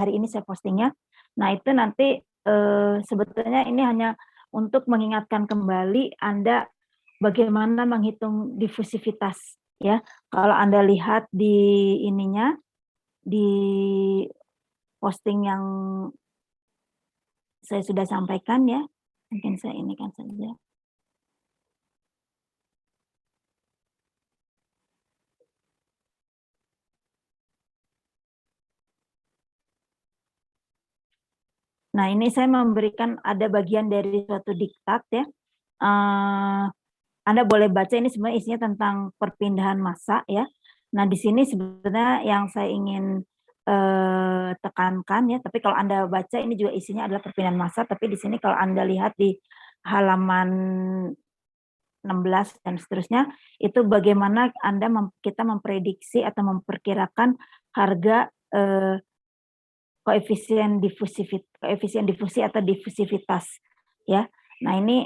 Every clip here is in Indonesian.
hari ini saya postingnya. Nah, itu nanti sebetulnya ini hanya untuk mengingatkan kembali Anda bagaimana menghitung difusivitas ya. Kalau Anda lihat di ininya, di posting yang saya sudah sampaikan ya, mungkin saya ini kan saja. Nah, ini saya memberikan ada bagian dari suatu diktat ya. Anda boleh baca, ini sebenarnya isinya tentang perpindahan massa ya. Nah, di sini sebenarnya yang saya ingin tekankan ya, tapi kalau Anda baca ini juga isinya adalah perpindahan massa, tapi di sini kalau Anda lihat di halaman 16 dan seterusnya, itu bagaimana kita memprediksi atau memperkirakan harga koefisien difusi atau difusivitas ya. Nah, ini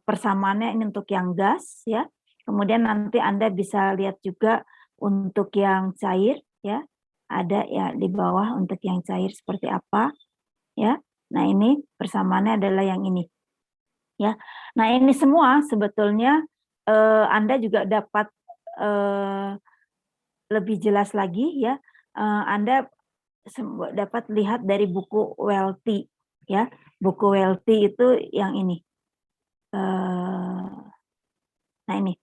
persamaannya ini untuk yang gas ya. Kemudian nanti Anda bisa lihat juga untuk yang cair ya. Ada ya di bawah untuk yang cair seperti apa ya. Nah, ini persamaannya adalah yang ini ya. Nah, ini semua sebetulnya Anda juga dapat lebih jelas lagi ya. Anda dapat lihat dari buku Welty ya. Buku Welty itu yang ini. Nah, ini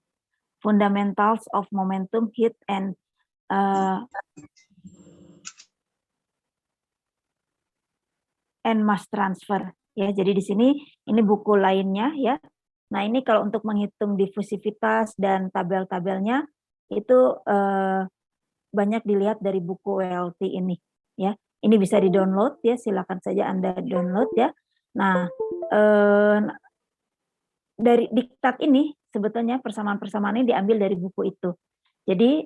Fundamentals of Momentum, Heat and Mass Transfer ya. Jadi di sini ini buku lainnya ya. Nah, ini kalau untuk menghitung difusivitas dan tabel-tabelnya itu banyak dilihat dari buku Welty ini ya. Ini bisa di-download ya, silakan saja Anda download ya. Nah, dari diktat ini sebetulnya persamaan-persamaan ini diambil dari buku itu. Jadi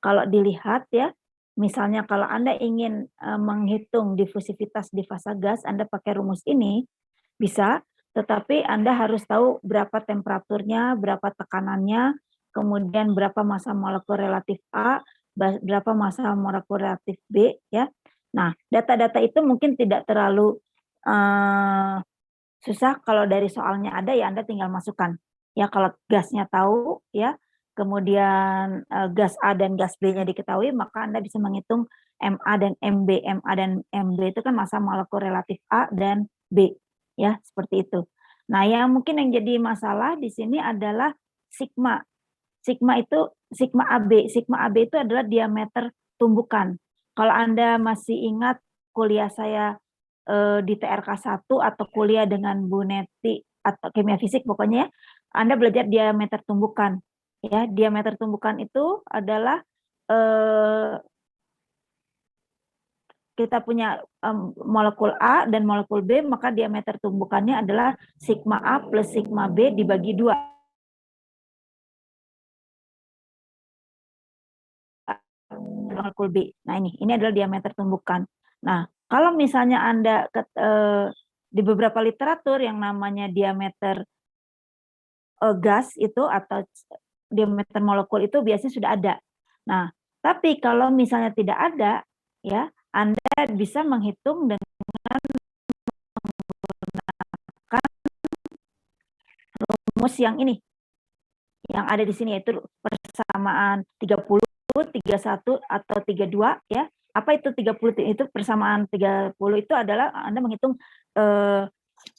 kalau dilihat ya, misalnya kalau Anda ingin menghitung difusivitas di fasa gas, Anda pakai rumus ini bisa, tetapi Anda harus tahu berapa temperaturnya, berapa tekanannya, kemudian berapa massa molekul relatif A, berapa massa molekul relatif B ya. Nah, data-data itu mungkin tidak terlalu susah, kalau dari soalnya ada ya Anda tinggal masukkan. Ya, kalau gasnya tahu ya, kemudian gas A dan gas B-nya diketahui, maka Anda bisa menghitung MA dan MB. MA dan MB itu kan massa molekul relatif A dan B ya, seperti itu. Nah, yang mungkin yang jadi masalah di sini adalah sigma. Sigma itu sigma AB. Sigma AB itu adalah diameter tumbukan. Kalau Anda masih ingat kuliah saya di TRK 1 atau kuliah dengan Bu Neti atau kimia fisik pokoknya ya, Anda belajar diameter tumbukan. Ya, diameter tumbukan itu adalah kita punya molekul A dan molekul B, maka diameter tumbukannya adalah sigma A plus sigma B dibagi 2. Molekul B. Nah, ini adalah diameter tumbukan. Nah, kalau misalnya Anda di beberapa literatur yang namanya diameter gas itu atau diameter molekul itu biasanya sudah ada. Nah, tapi kalau misalnya tidak ada, ya Anda bisa menghitung dengan menggunakan rumus yang ini, yang ada di sini, yaitu persamaan 30, 31 atau 32 ya. Apa itu 30? Itu persamaan 30 itu adalah Anda menghitung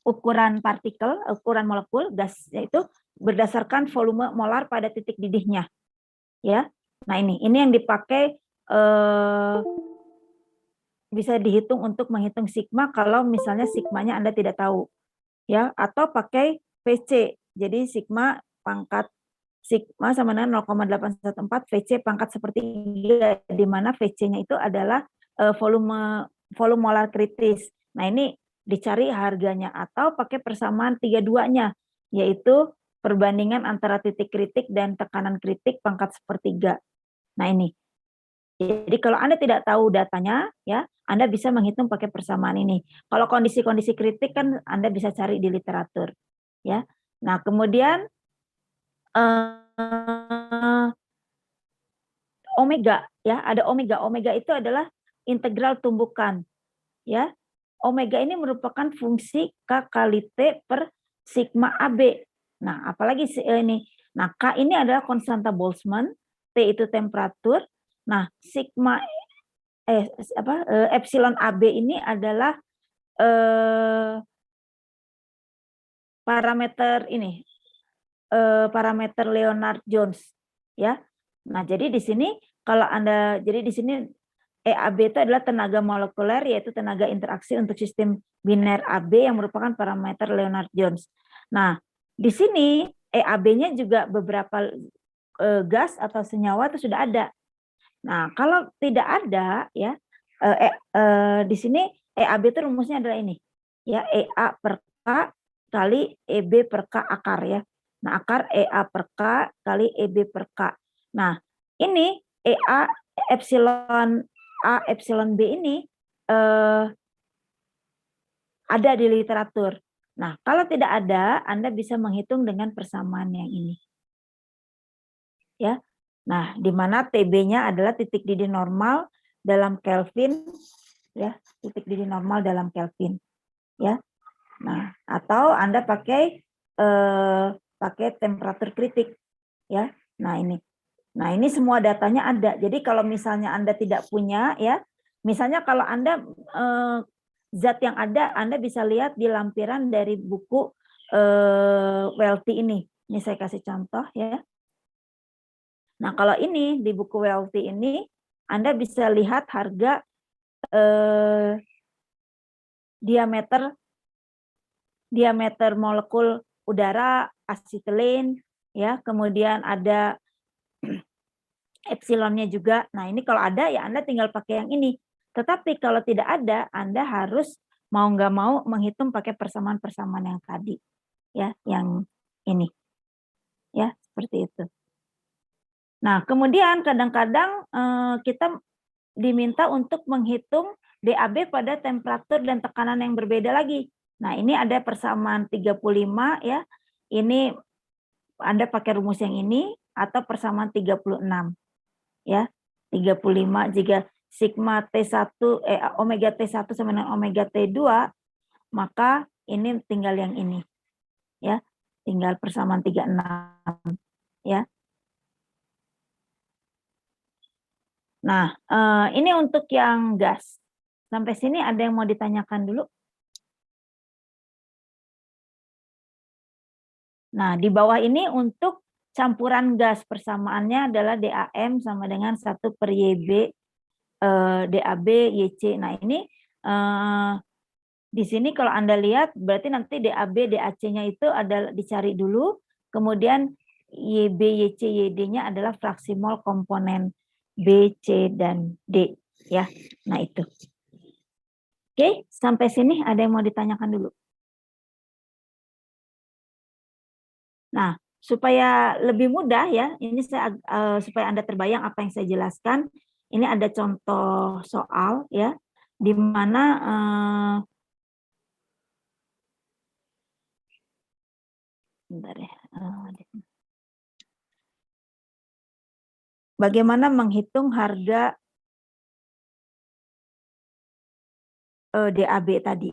ukuran partikel, ukuran molekul gas, yaitu berdasarkan volume molar pada titik didihnya. Ya. Nah, ini yang dipakai bisa dihitung untuk menghitung sigma kalau misalnya sigmanya Anda tidak tahu. Ya, atau pakai VC. Jadi sigma pangkat sigma sama dengan 0,814 VC pangkat sepertiga, di mana VC-nya itu adalah volume molar kritis. Nah, ini dicari harganya atau pakai persamaan 32-nya, yaitu perbandingan antara titik kritik dan tekanan kritik pangkat sepertiga. Nah, ini. Jadi kalau Anda tidak tahu datanya, ya, Anda bisa menghitung pakai persamaan ini. Kalau kondisi-kondisi kritik kan Anda bisa cari di literatur, ya. Nah, kemudian omega, ya, ada omega. Omega itu adalah integral tumbukan, ya. Omega ini merupakan fungsi K kali T per sigma AB. Nah, apalagi ini. Nah, K ini adalah konstanta Boltzmann, T itu temperatur. Nah, sigma epsilon AB ini adalah parameter ini, parameter Leonard Jones, ya. Nah, jadi di sini kalau Anda, jadi di sini EAB itu adalah tenaga molekuler, yaitu tenaga interaksi untuk sistem biner AB yang merupakan parameter Leonard Jones. Nah, di sini EAB-nya juga beberapa gas atau senyawa itu sudah ada. Nah, kalau tidak ada, ya, di sini EAB itu rumusnya adalah ini, ya, EA per K kali EB per K akar, ya. Nah, akar EA per K kali EB per K. Nah, ini EA epsilon A epsilon B ini ada di literatur. Nah, kalau tidak ada, Anda bisa menghitung dengan persamaan yang ini. Ya. Nah, di mana TB-nya adalah titik didih normal dalam Kelvin, ya, titik didih normal dalam Kelvin, ya. Nah, atau Anda pakai temperatur kritik, ya. Nah, ini. Nah, ini semua datanya ada. Jadi kalau misalnya Anda tidak punya, ya, misalnya kalau Anda zat yang ada, Anda bisa lihat di lampiran dari buku Welty ini. Ini saya kasih contoh, ya. Nah, kalau ini di buku Welty ini, Anda bisa lihat harga diameter molekul udara asetilin, ya, kemudian ada epsilonnya juga. Nah, ini kalau ada, ya Anda tinggal pakai yang ini. Tetapi kalau tidak ada, Anda harus mau nggak mau menghitung pakai persamaan-persamaan yang tadi, ya, yang ini, ya, seperti itu. Nah, kemudian kadang-kadang kita diminta untuk menghitung DAB pada temperatur dan tekanan yang berbeda lagi. Nah, ini ada persamaan 35, ya. Ini Anda pakai rumus yang ini atau persamaan 36. Ya. 35 jika sigma T1 omega T1 sama dengan omega T2, maka ini tinggal yang ini. Ya. Tinggal persamaan 36, ya. Nah, ini untuk yang gas. Sampai sini ada yang mau ditanyakan dulu? Nah, di bawah ini untuk campuran gas, persamaannya adalah DAM sama dengan 1 per YB, DAB, YC. Nah, ini di sini kalau Anda lihat, berarti nanti DAB, DAC-nya itu adalah dicari dulu, kemudian YB, YC, YD-nya adalah fraksi mol komponen B, C, dan D. Ya, nah itu. Oke, sampai sini ada yang mau ditanyakan dulu? Nah, supaya lebih mudah, ya, ini saya supaya Anda terbayang apa yang saya jelaskan, ini ada contoh soal, ya, di mana bentar ya, bagaimana menghitung harga DAB tadi.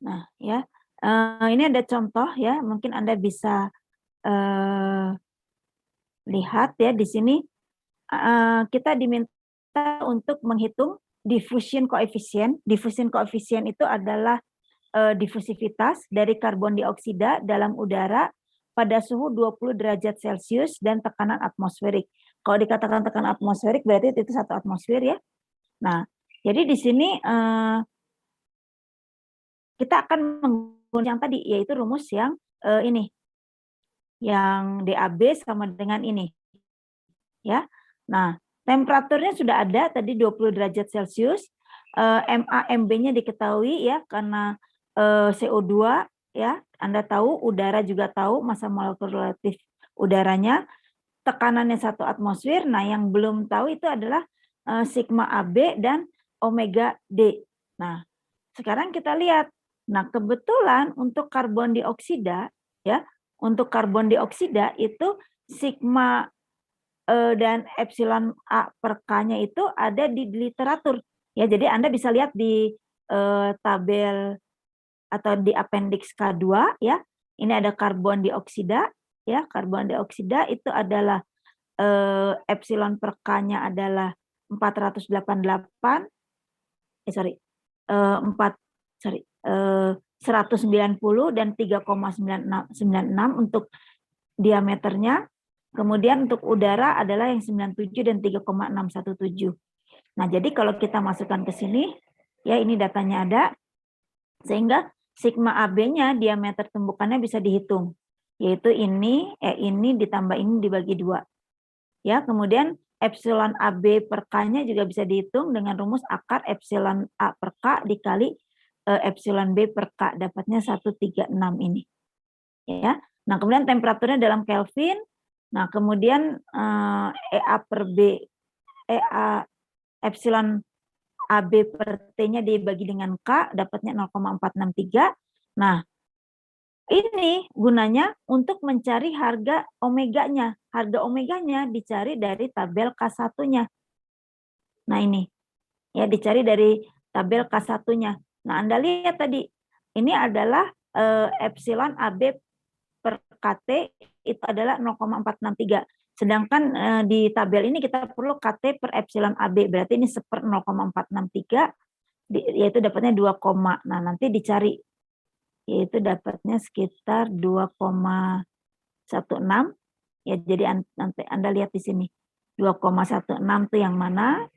Nah, ya, ini ada contoh, ya, mungkin Anda bisa lihat, ya, di sini kita diminta untuk menghitung diffusion coefficient. Diffusion coefficient itu adalah difusivitas dari karbon dioksida dalam udara pada suhu 20 derajat Celcius dan tekanan atmosferik. Kalau dikatakan tekanan atmosferik berarti itu 1 atmosfer ya. Nah, jadi di sini kita akan menggunakan yang tadi, yaitu rumus yang ini, yang DAB sama dengan ini. Ya, nah temperaturnya sudah ada tadi 20 derajat Celcius, MA/MB-nya diketahui ya karena CO2 ya, Anda tahu, udara juga tahu massa molekul relatif udaranya, tekanannya 1 atmosfer. Nah, yang belum tahu itu adalah sigma AB dan omega D. Nah, sekarang kita lihat. Nah, kebetulan untuk karbon dioksida ya, untuk karbon dioksida itu sigma dan epsilon A per K-nya itu ada di literatur. Ya, jadi Anda bisa lihat di tabel atau di appendix K2 ya. Ini ada karbon dioksida ya, karbon dioksida itu adalah epsilon per K-nya adalah 488 sorry 190 dan 3,96 untuk diameternya. Kemudian untuk udara adalah yang 97 dan 3,617. Nah, jadi kalau kita masukkan ke sini, ya ini datanya ada, sehingga sigma AB-nya diameter tumbukannya bisa dihitung, yaitu ini ditambah ini dibagi 2. Ya, kemudian epsilon AB per K-nya juga bisa dihitung dengan rumus akar epsilon A per K dikali epsilon B per K, dapatnya 136 ini. Ya. Nah, kemudian temperaturnya dalam Kelvin. Nah, kemudian EA per B, EA epsilon AB per T-nya dibagi dengan K, dapatnya 0,463. Nah, ini gunanya untuk mencari harga omeganya. Harga omeganya dicari dari tabel K1-nya. Nah, ini. Ya, dicari dari tabel K1-nya. Nah, Anda lihat tadi, ini adalah epsilon AB per KT itu adalah 0,463. Sedangkan di tabel ini kita perlu KT per epsilon AB, berarti ini 1/0,463, yaitu dapatnya 2, nah nanti dicari, yaitu dapatnya sekitar 2,16. Ya, jadi nanti Anda lihat di sini 2,16 itu yang mana?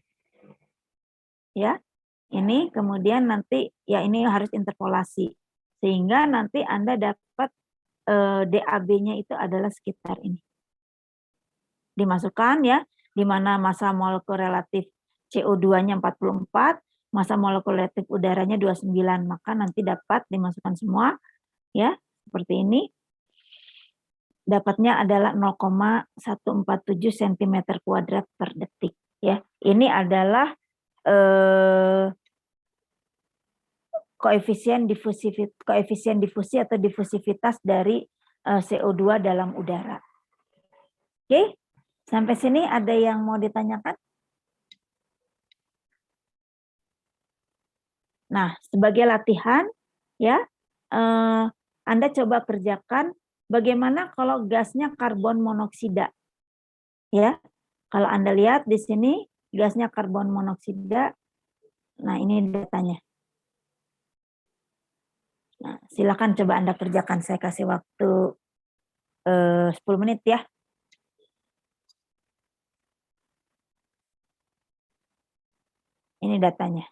Ya, ini kemudian nanti ya ini harus interpolasi sehingga nanti Anda dapat DAB-nya itu adalah sekitar ini. Dimasukkan ya, di mana massa molekul relatif CO2-nya 44, massa molekul relatif udaranya 29, maka nanti dapat dimasukkan semua ya, seperti ini. Dapatnya adalah 0,147 cm kuadrat per detik ya. Ini adalah koefisien difusi atau difusivitas dari CO2 dalam udara. Oke, sampai sini ada yang mau ditanyakan? Nah, sebagai latihan ya, Anda coba kerjakan bagaimana kalau gasnya karbon monoksida. Ya, kalau Anda lihat di sini gasnya karbon monoksida. Nah, ini datanya. Nah, silakan coba Anda kerjakan. Saya kasih waktu 10 menit ya. Ini datanya.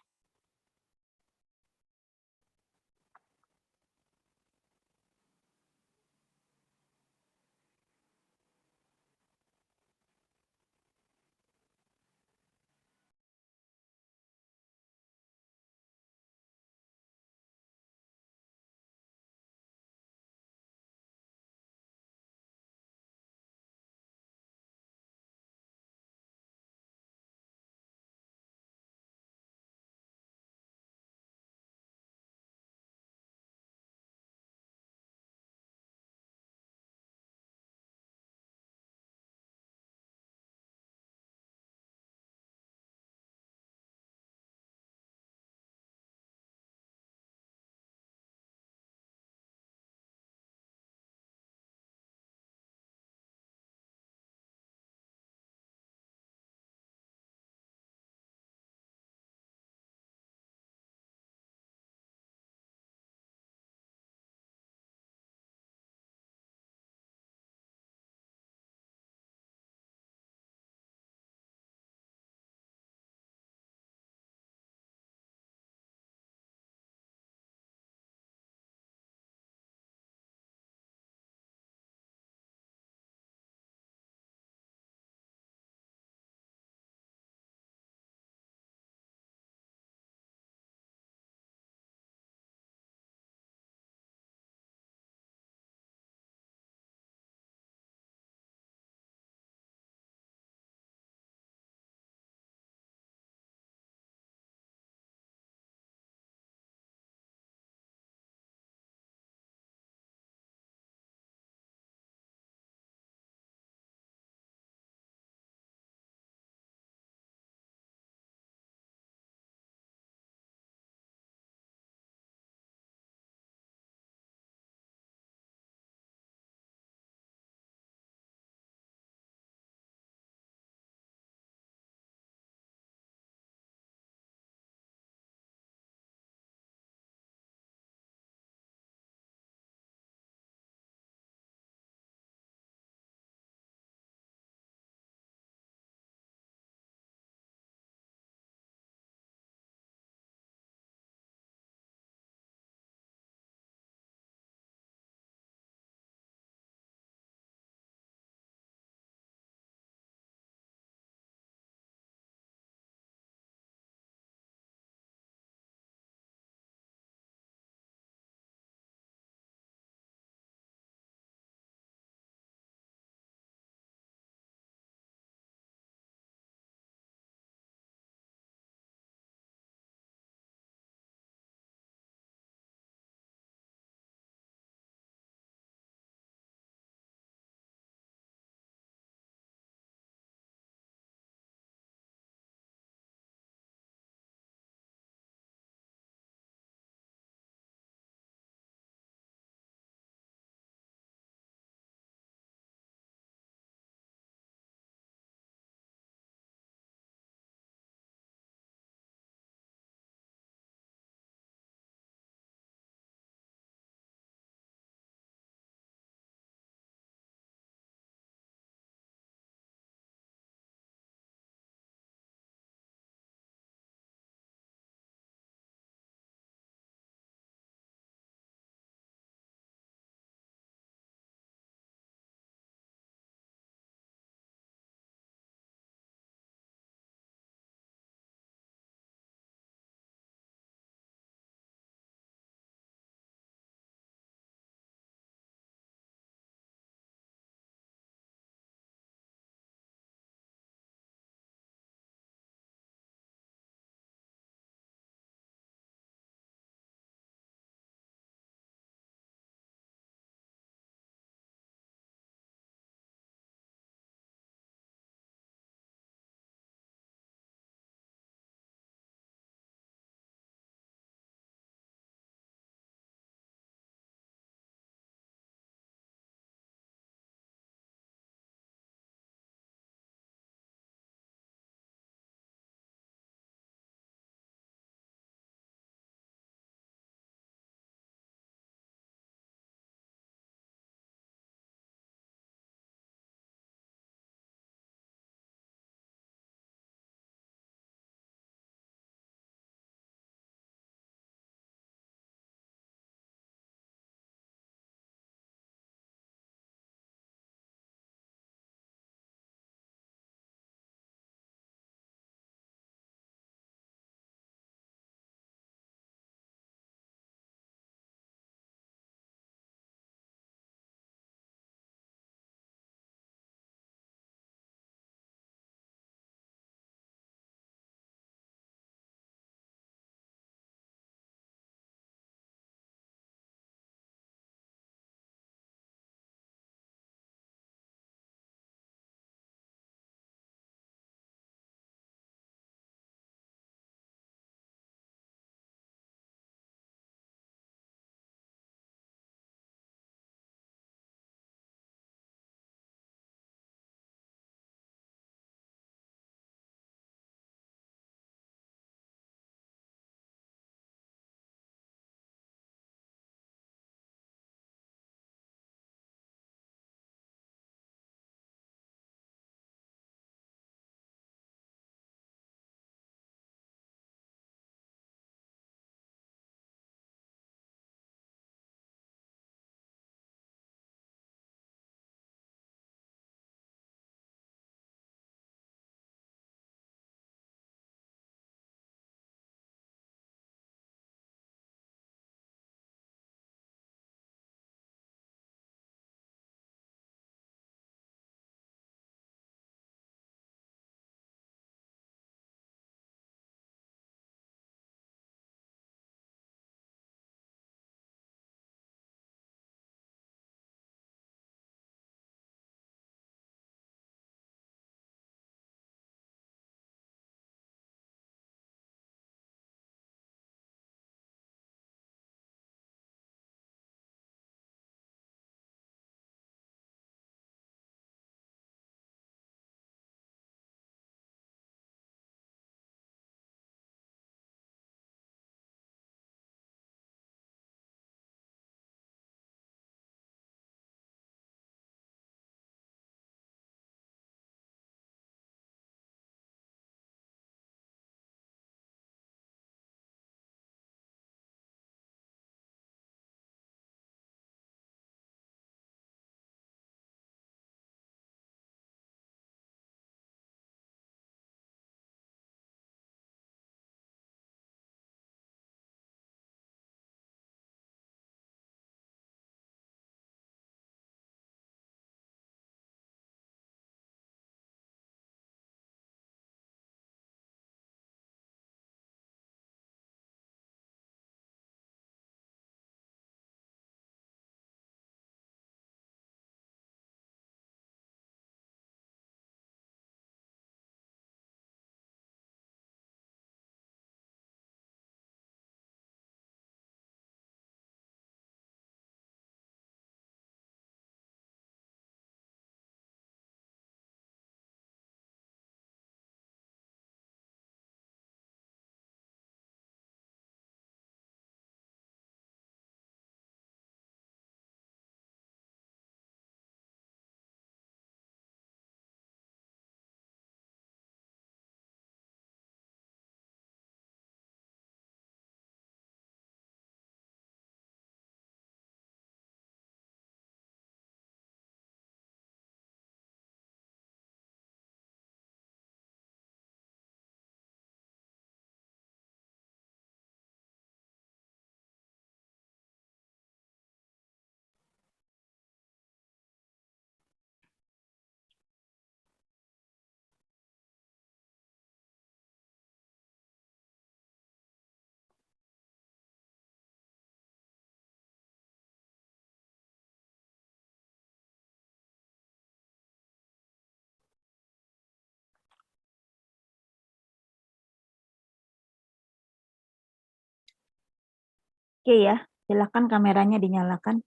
Oke ya, silakan kameranya dinyalakan.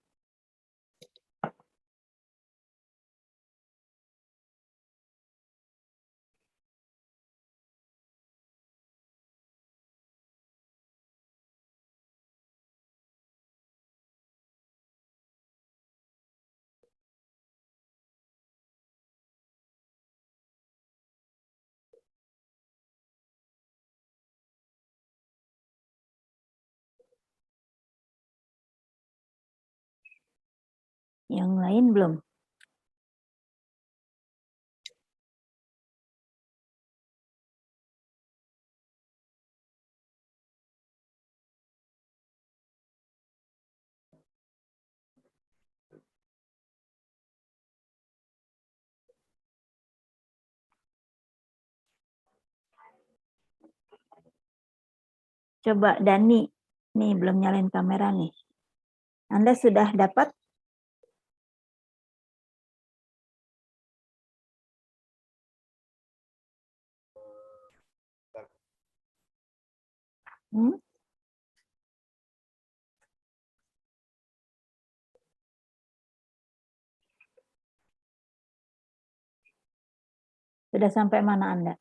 Yang lain belum? Coba Dani, nih belum nyalain kamera nih. Anda sudah dapat? Hmm? Sudah sampai mana Anda?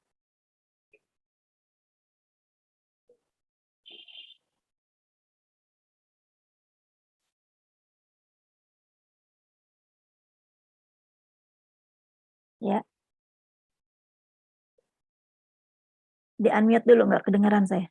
Ya. Di-unmute dulu, nggak kedengeran saya.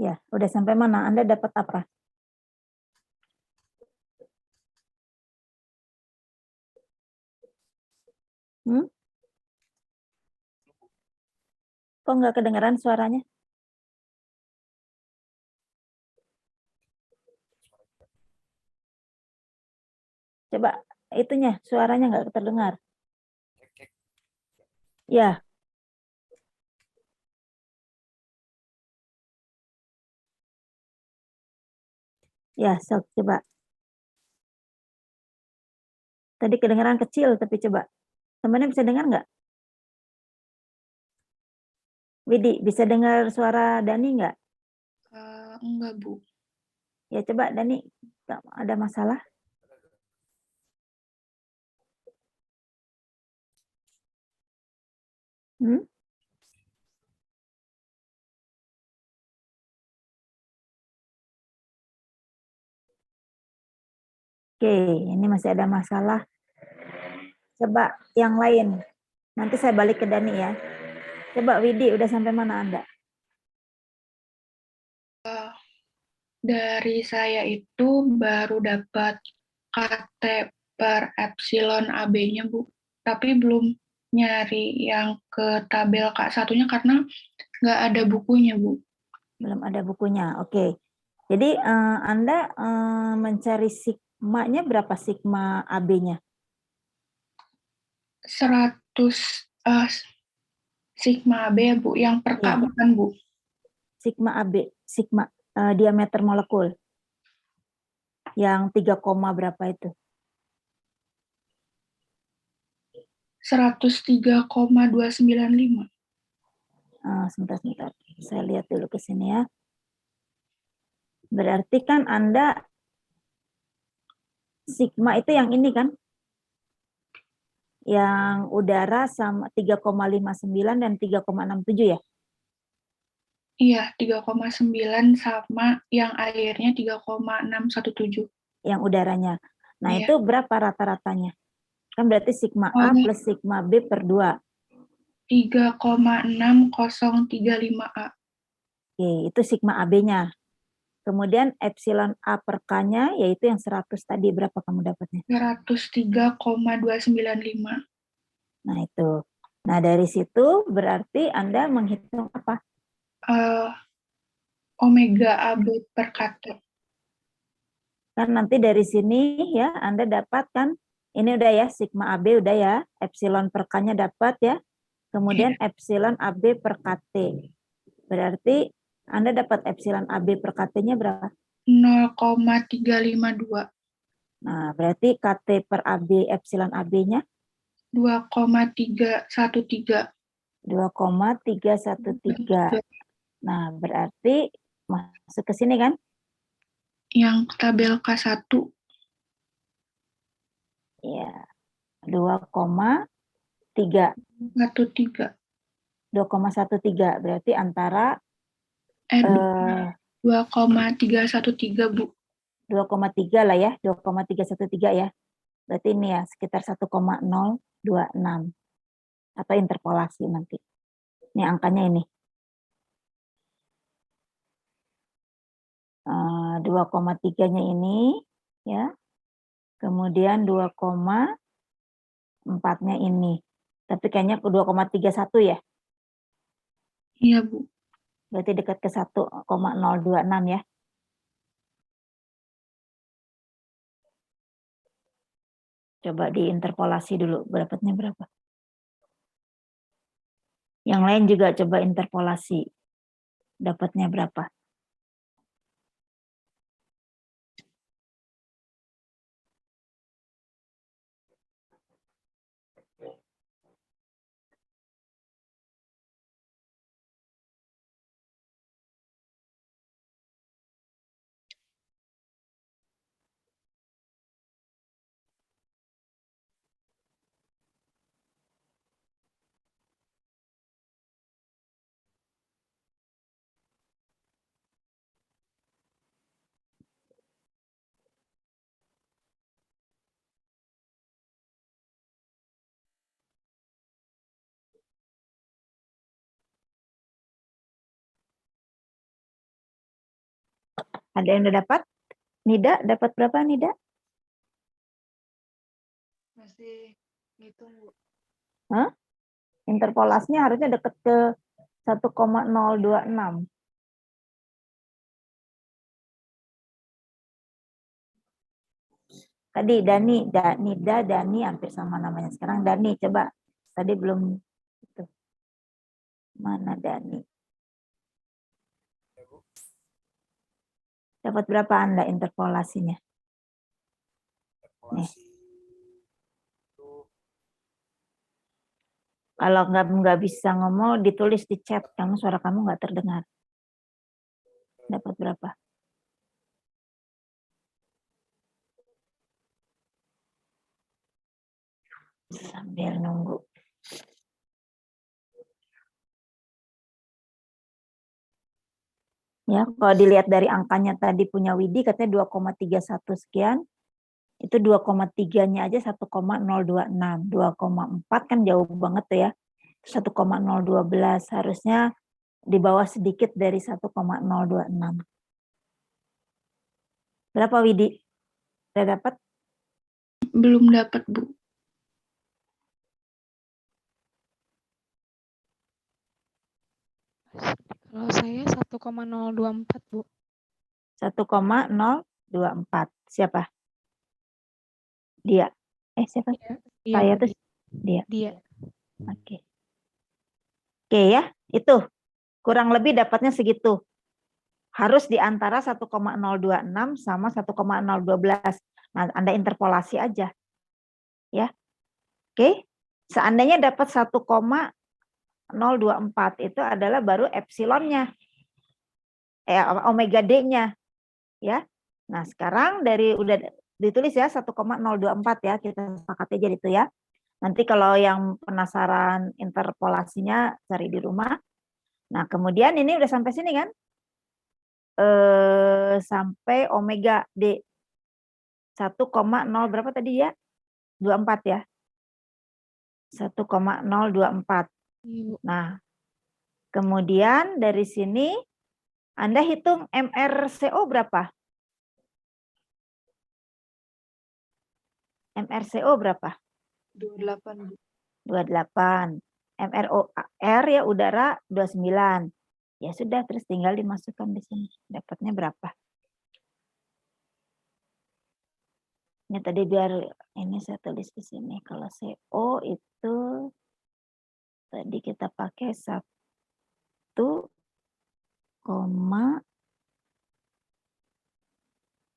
Ya, udah sampai mana? Anda dapat apa? Hmm? Kok nggak kedengeran suaranya? Coba itunya, suaranya nggak terdengar. Ya, ya, sok, coba. Tadi kedengeran kecil, tapi coba. Temannya bisa dengar nggak? Widi, bisa dengar suara Dani nggak? Enggak, Bu. Ya, coba Dani, nggak ada masalah? Hmm? Oke, ini masih ada masalah. Coba yang lain. Nanti saya balik ke Dani ya. Coba Widi, udah sampai mana Anda? Dari saya itu baru dapat KT per epsilon AB-nya, Bu. Tapi belum nyari yang ke tabel K1-nya karena nggak ada bukunya, Bu. Belum ada bukunya. Oke. Jadi Anda mencari sigma-nya berapa sigma AB-nya? 100 sigma AB ya, Bu. Yang per K Ya, bukan, Bu. sigma AB, sigma diameter molekul. Yang 3, berapa itu? 103,295. Sebentar. Saya lihat dulu ke sini ya. Berarti kan Anda sigma itu yang ini kan? Yang udara sama 3,59 dan 3,67 ya? Iya, 3,9 sama yang airnya 3,617. Yang udaranya. Nah, Iya. itu berapa rata-ratanya? Kan berarti sigma A plus sigma B per 2. 3,6035A. Oke, itu sigma AB-nya. Kemudian epsilon A per K-nya, yaitu yang 100 tadi. Berapa kamu dapatnya? 103,295. Nah, itu. Nah, dari situ berarti Anda menghitung apa? Omega AB per KT. Kan nanti dari sini ya, Anda dapatkan, ini udah ya, sigma AB udah ya, epsilon per K-nya dapat ya, kemudian epsilon AB per KT. Berarti Anda dapat epsilon AB per KT-nya berapa? 0,352. Nah, berarti KT per AB epsilon AB-nya 2,313. 2,313. Nah, berarti masuk ke sini kan? Yang tabel K1. Ya, 2,3. 13. 2,13. Berarti antara 2,313, Bu. 2,3 lah ya, 2,313 ya. Berarti ini ya sekitar 1,026 atau interpolasi nanti. Ini angkanya ini. 2,3-nya ini ya. Kemudian 2,4-nya ini. Tapi kayaknya 2,31 ya. Iya, Bu. Berarti dekat ke 1,026 ya. Coba diinterpolasi dulu, dapatnya berapa. Yang lain juga coba interpolasi. Dapatnya berapa. Ada yang udah dapat? Nida, dapat berapa Nida? Masih ngitung, Bu. Hah? Interpolasinya harusnya dekat ke 1,026. Tadi Nida, Dani hampir sama namanya. Sekarang Dani, coba. Tadi belum itu. Mana Dani? Dapat berapa Anda interpolasinya? Nih. Kalau nggak bisa ngomong, ditulis di chat. Kamu suara kamu nggak terdengar. Dapat berapa? Sambil nunggu. Ya, kalau dilihat dari angkanya tadi punya Widi katanya 2,31 sekian. Itu 2,3-nya aja 1,026. 2,4 kan jauh banget tuh ya. 1,012 harusnya di bawah sedikit dari 1,026. Berapa Widi? Udah dapat? Belum dapat, Bu. Kalau saya 1,024, Bu. 1,024. Siapa? Dia. Siapa? Iya, Saya Bu. tuh dia. Dia. Oke. Oke ya, itu. Kurang lebih dapatnya segitu. Harus di antara 1,026 sama 1,012. Nah, Anda interpolasi aja. Ya. Oke. Seandainya dapat 1,024 itu adalah baru epsilonnya. Omega D-nya. Ya. Nah, sekarang dari udah ditulis ya 1,024 ya, kita sepakati aja itu ya. Nanti kalau yang penasaran interpolasinya cari di rumah. Nah, kemudian ini udah sampai sini kan? Sampai omega D 1,0 berapa tadi ya? 24 ya. 1,024. Nah, kemudian dari sini Anda hitung MRCO berapa? MRCO berapa? 28, Bu. 28. MROR ya udara 29. Ya sudah, terus tinggal dimasukkan di sini. Dapatnya berapa? Ini tadi biar ini saya tulis di sini. Kalau CO itu tadi kita pakai 1,0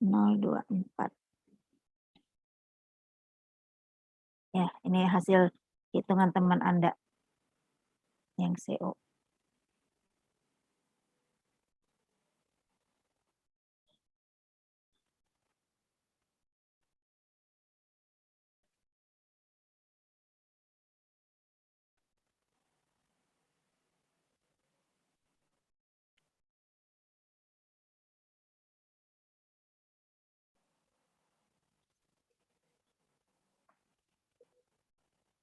0,24. Ya, ini hasil hitungan teman Anda yang CO.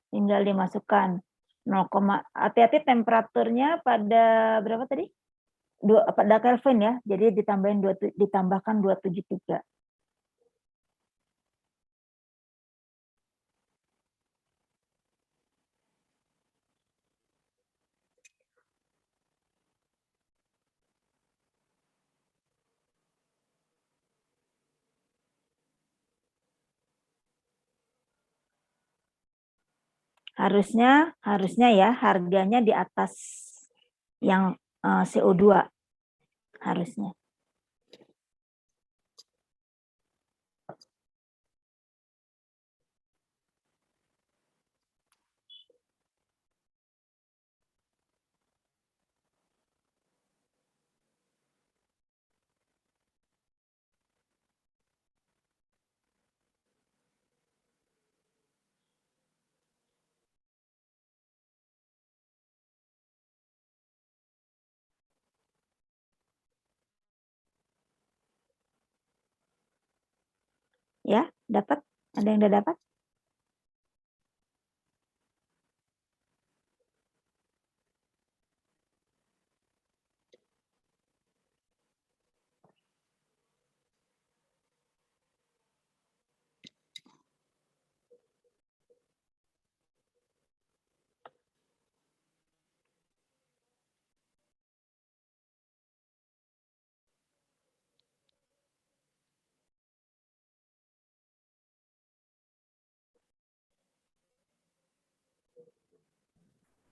Tinggal dimasukkan 0, hati-hati temperaturnya pada berapa tadi? Pada Kelvin ya. Jadi ditambahkan 273. Harusnya ya harganya di atas yang CO2 harusnya. Ya, dapat? Ada yang udah dapat?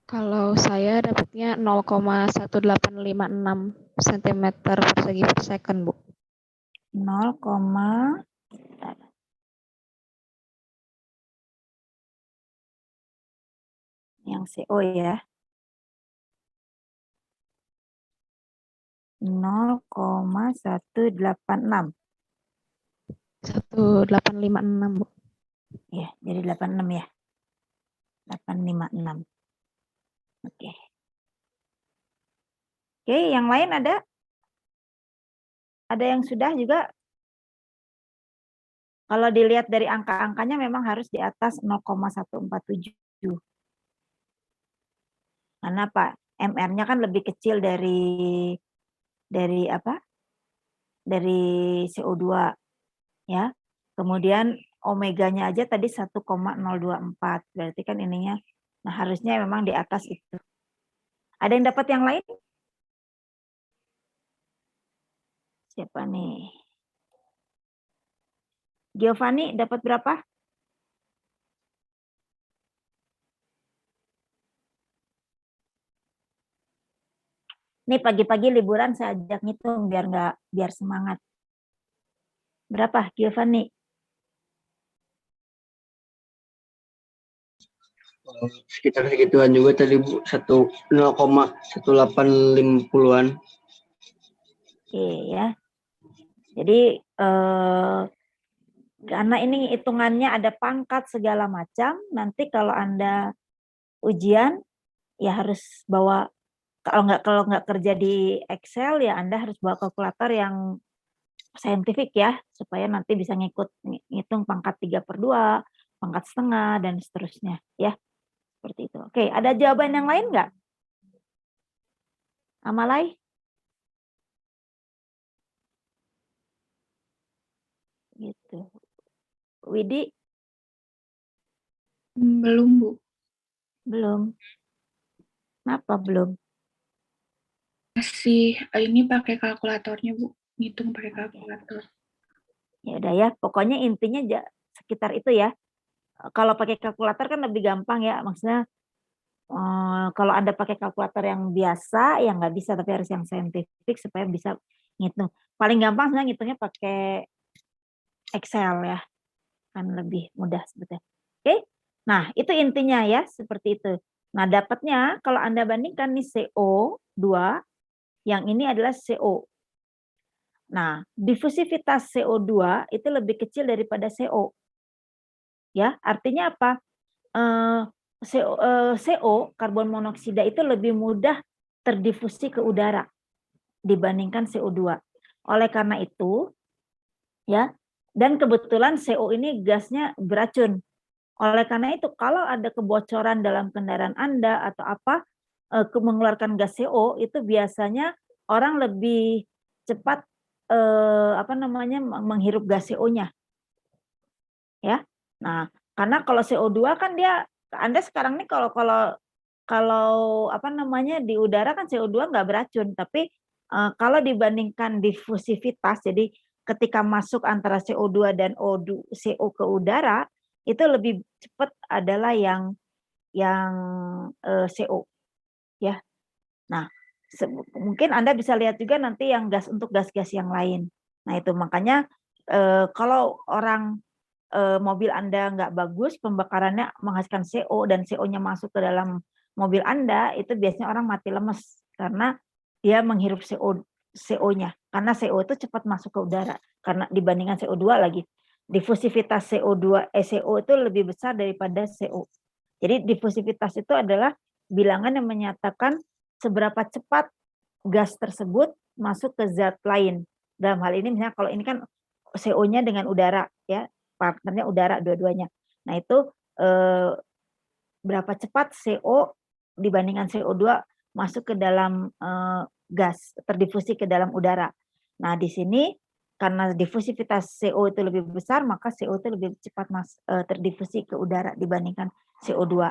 Kalau saya dapatnya 0,1856 cm persegi per second, Bu. 0, yang CO ya. 0,186. 1856, Bu. Ya, jadi 86 ya. 856. Oke. Oke, yang lain ada? Ada yang sudah juga? Kalau dilihat dari angka-angkanya memang harus di atas 0,147. Karena apa? MR-nya kan lebih kecil dari apa? Dari CO2 ya. Kemudian omeganya aja tadi 1,024. Berarti kan ininya nah harusnya memang di atas itu. Ada yang dapat yang lain? Siapa nih? Giovanni dapat berapa? Nih pagi-pagi liburan saya ajak ngitung biar semangat. Berapa Giovanni? Sekitar segituan juga tadi Bu, 0,1850-an. Oke ya. Jadi karena ini hitungannya ada pangkat segala macam, nanti kalau Anda ujian ya harus bawa, kalau nggak kerja di Excel ya Anda harus bawa kalkulator yang saintifik ya, supaya nanti bisa ngitung pangkat 3/2, pangkat setengah, dan seterusnya ya. Seperti itu. Oke, ada jawaban yang lain nggak? Amalai? Gitu. Widi? Belum, Bu. Belum. Kenapa belum? Masih ini pakai kalkulatornya, Bu. Ngitung pakai kalkulator. Ya udah ya, pokoknya intinya sekitar itu ya. Kalau pakai kalkulator kan lebih gampang ya, maksudnya kalau Anda pakai kalkulator yang biasa ya nggak bisa, tapi harus yang saintifik supaya bisa ngitung. Paling gampang sebenarnya ngitungnya pakai Excel ya, kan lebih mudah sebetulnya. Oke, nah itu intinya ya, seperti itu. Nah dapatnya kalau Anda bandingkan nih CO2, yang ini adalah CO. Nah difusivitas CO2 itu lebih kecil daripada CO. Ya, artinya apa? CO, karbon monoksida itu lebih mudah terdifusi ke udara dibandingkan CO2. Oleh karena itu, ya, dan kebetulan CO ini gasnya beracun. Oleh karena itu, kalau ada kebocoran dalam kendaraan Anda atau apa, mengeluarkan gas CO itu biasanya orang lebih cepat menghirup gas CO-nya, ya. Nah, karena kalau CO2 kan dia Anda sekarang nih kalau kalau kalau di udara kan CO2 nggak beracun, tapi kalau dibandingkan difusivitas, jadi ketika masuk antara CO2 dan CO ke udara, itu lebih cepat adalah yang CO ya. Nah, mungkin Anda bisa lihat juga nanti yang untuk gas-gas yang lain. Nah, itu makanya kalau orang mobil Anda nggak bagus, pembakarannya menghasilkan CO dan CO-nya masuk ke dalam mobil Anda, itu biasanya orang mati lemes karena dia menghirup CO-nya. Karena CO itu cepat masuk ke udara karena dibandingkan CO2 lagi. Difusivitas CO itu lebih besar daripada CO. Jadi difusivitas itu adalah bilangan yang menyatakan seberapa cepat gas tersebut masuk ke zat lain. Dalam hal ini misalnya kalau ini kan CO-nya dengan udara ya, partnernya udara dua-duanya. Nah itu berapa cepat CO dibandingkan CO2 masuk ke dalam gas, terdifusi ke dalam udara. Nah di sini karena difusivitas CO itu lebih besar, maka CO itu lebih cepat terdifusi ke udara dibandingkan CO2.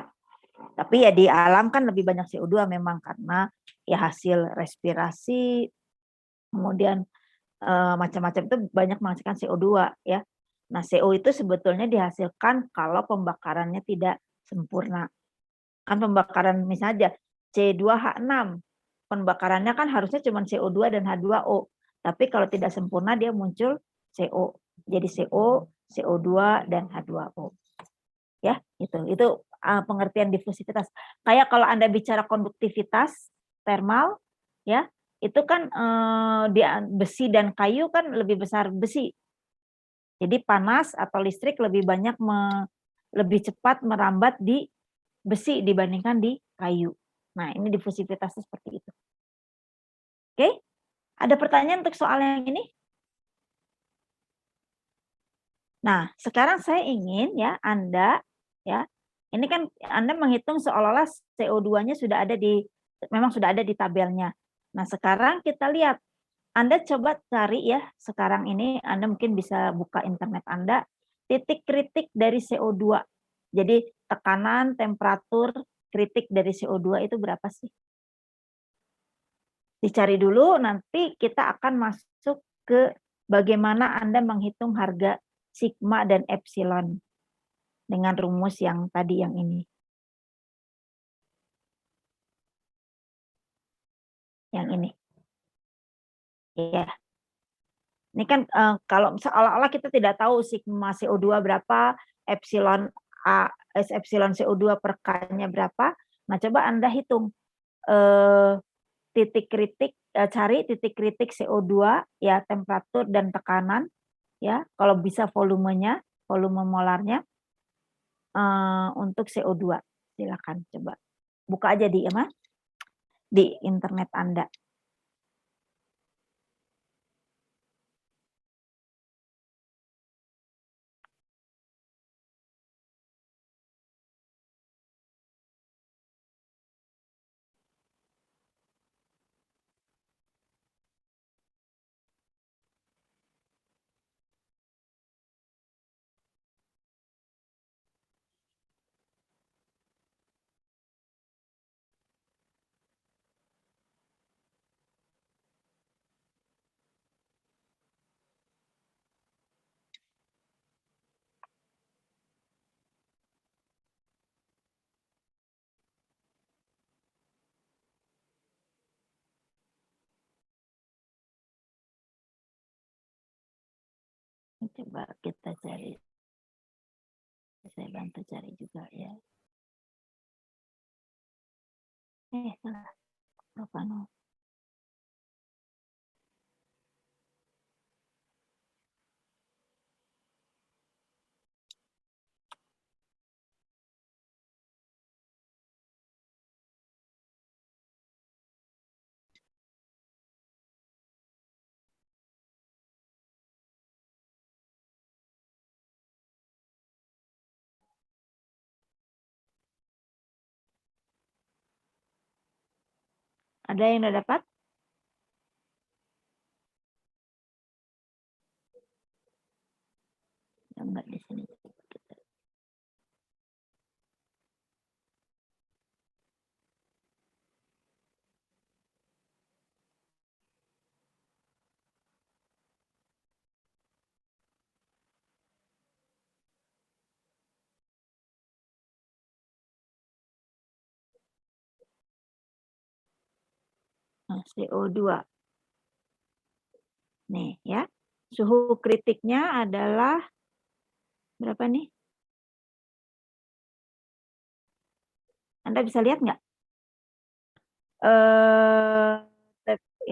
Tapi ya di alam kan lebih banyak CO2 memang karena ya hasil respirasi, kemudian macam-macam itu banyak menghasilkan CO2 ya. Nah, CO itu sebetulnya dihasilkan kalau pembakarannya tidak sempurna. Kan pembakaran misalnya C2H6, pembakarannya kan harusnya cuma CO2 dan H2O. Tapi kalau tidak sempurna dia muncul CO. Jadi CO, CO2 dan H2O. Ya, itu pengertian difusivitas. Kayak kalau Anda bicara konduktivitas termal ya, itu kan di besi dan kayu kan lebih besar besi. Jadi panas atau listrik lebih banyak lebih cepat merambat di besi dibandingkan di kayu. Nah, ini difusivitasnya seperti itu. Oke? Ada pertanyaan untuk soal yang ini? Nah, sekarang saya ingin ya Anda ya, ini kan Anda menghitung seolah-olah CO2-nya memang sudah ada di tabelnya. Nah, sekarang kita lihat Anda coba cari ya, sekarang ini Anda mungkin bisa buka internet Anda, titik kritik dari CO2. Jadi tekanan, temperatur, kritik dari CO2 itu berapa sih? Dicari dulu, nanti kita akan masuk ke bagaimana Anda menghitung harga sigma dan epsilon dengan rumus yang tadi yang ini. Yang ini. Ya. Ini kan kalau seolah-olah kita tidak tahu sigma CO2 berapa, epsilon epsilon CO2 per K-nya berapa. Nah, coba Anda hitung titik kritik, cari titik kritik CO2 ya, temperatur dan tekanan ya, kalau bisa volumenya, volume molarnya untuk CO2. Silakan coba buka aja di internet Anda. Coba kita cari. Saya bantu cari juga ya. Salah. Propano. Ada yang udah dapat? Enggak di sini. Nah, CO2. Nih ya. Suhu kritiknya adalah berapa nih? Anda bisa lihat nggak?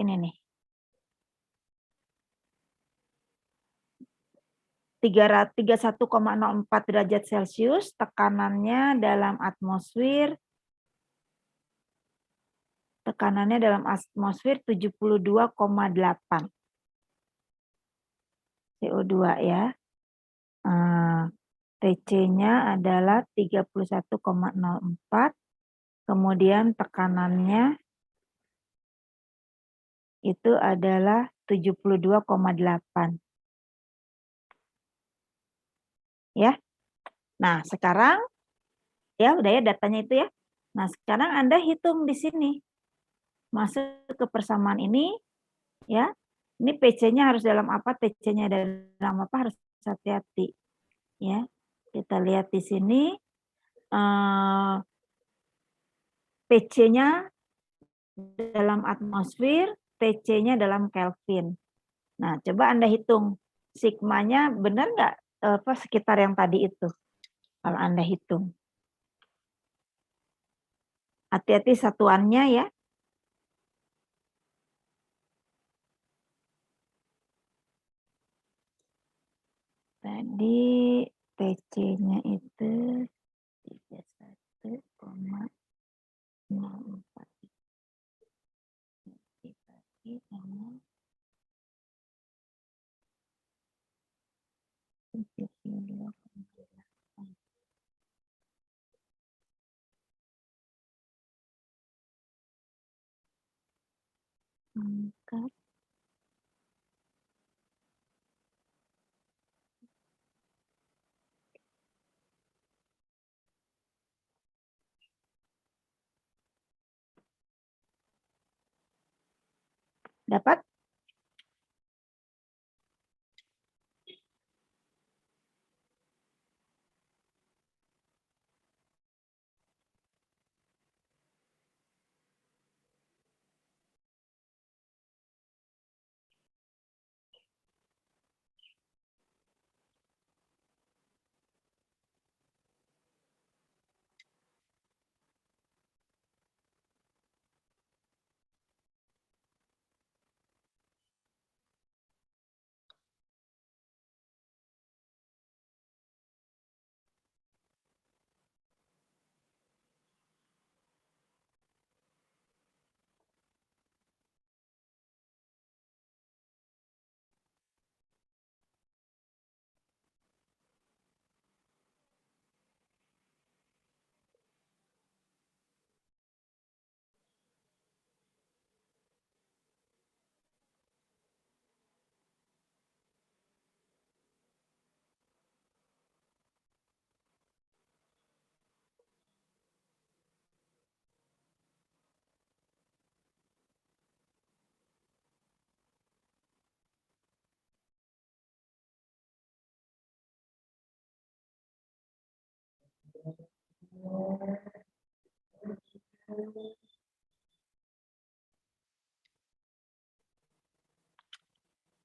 Ini nih. 31,04 derajat Celcius, tekanannya dalam atmosfer 72,8 CO2 ya. TC-nya adalah 31,04, kemudian tekanannya itu adalah 72,8. Ya. Nah, sekarang ya udah ya datanya itu ya. Nah, sekarang Anda hitung di sini. Masuk ke persamaan ini ya. Ini PC-nya harus dalam apa, TC-nya dalam apa, harus hati-hati. Ya. Kita lihat di sini PC-nya dalam atmosfer, TC-nya dalam Kelvin. Nah, coba Anda hitung sigmanya benar nggak sekitar yang tadi itu? Kalau Anda hitung. Hati-hati satuannya ya. Tadi TC-nya itu 31,04. Dibagi sama 72,8. Angkat dapat?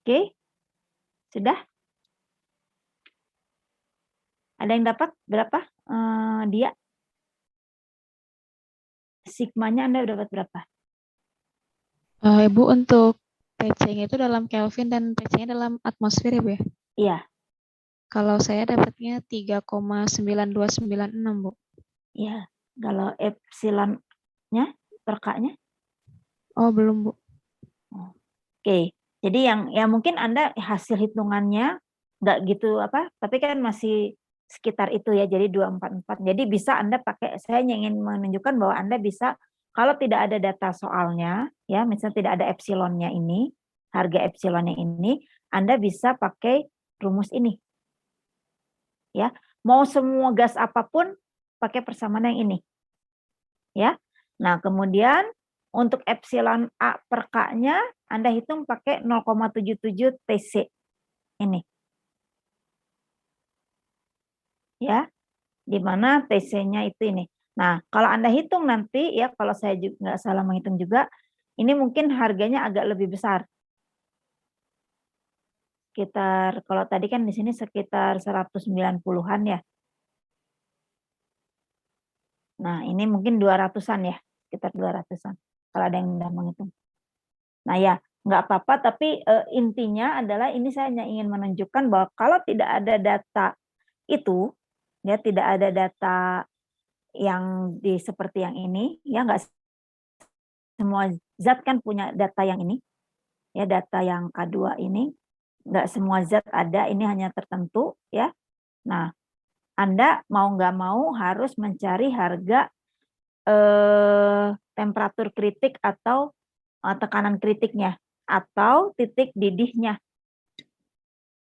Oke, sudah? Ada yang dapat berapa? Dia sigmanya Anda dapat berapa? Ibu untuk TC-nya itu dalam Kelvin dan TC-nya dalam atmosfer ya, Bu ya? Iya, Kalau saya dapatnya 3,9296, Bu. iya. Kalau epsilonnya per K-nya? Oh, belum, Bu. Oke. Jadi yang mungkin Anda hasil hitungannya nggak gitu apa, tapi kan masih sekitar itu ya, jadi 244. Jadi bisa Anda pakai, saya ingin menunjukkan bahwa Anda bisa, kalau tidak ada data soalnya, ya misalnya tidak ada epsilonnya ini, harga epsilonnya ini, Anda bisa pakai rumus ini. Ya, mau semua gas apapun pakai persamaan yang ini. Ya. Nah, kemudian untuk epsilon A per K-nya Anda hitung pakai 0,77 TC ini. Ya, di mana TC-nya itu ini. Nah, kalau Anda hitung nanti ya, kalau saya juga nggak salah menghitung juga, ini mungkin harganya agak lebih besar. Sekitar, kalau tadi kan di sini sekitar 190-an ya. Nah, ini mungkin 200-an ya, sekitar 200-an. Kalau ada yang udah menghitung. Nah ya, nggak apa-apa, tapi intinya adalah ini saya hanya ingin menunjukkan bahwa kalau tidak ada data itu, ya tidak ada data yang seperti yang ini, ya nggak semua zat kan punya data yang ini, ya data yang K2 ini, nggak semua zat ada, ini hanya tertentu, ya. Nah, Anda mau nggak mau harus mencari harga temperatur kritik atau tekanan kritiknya, atau titik didihnya,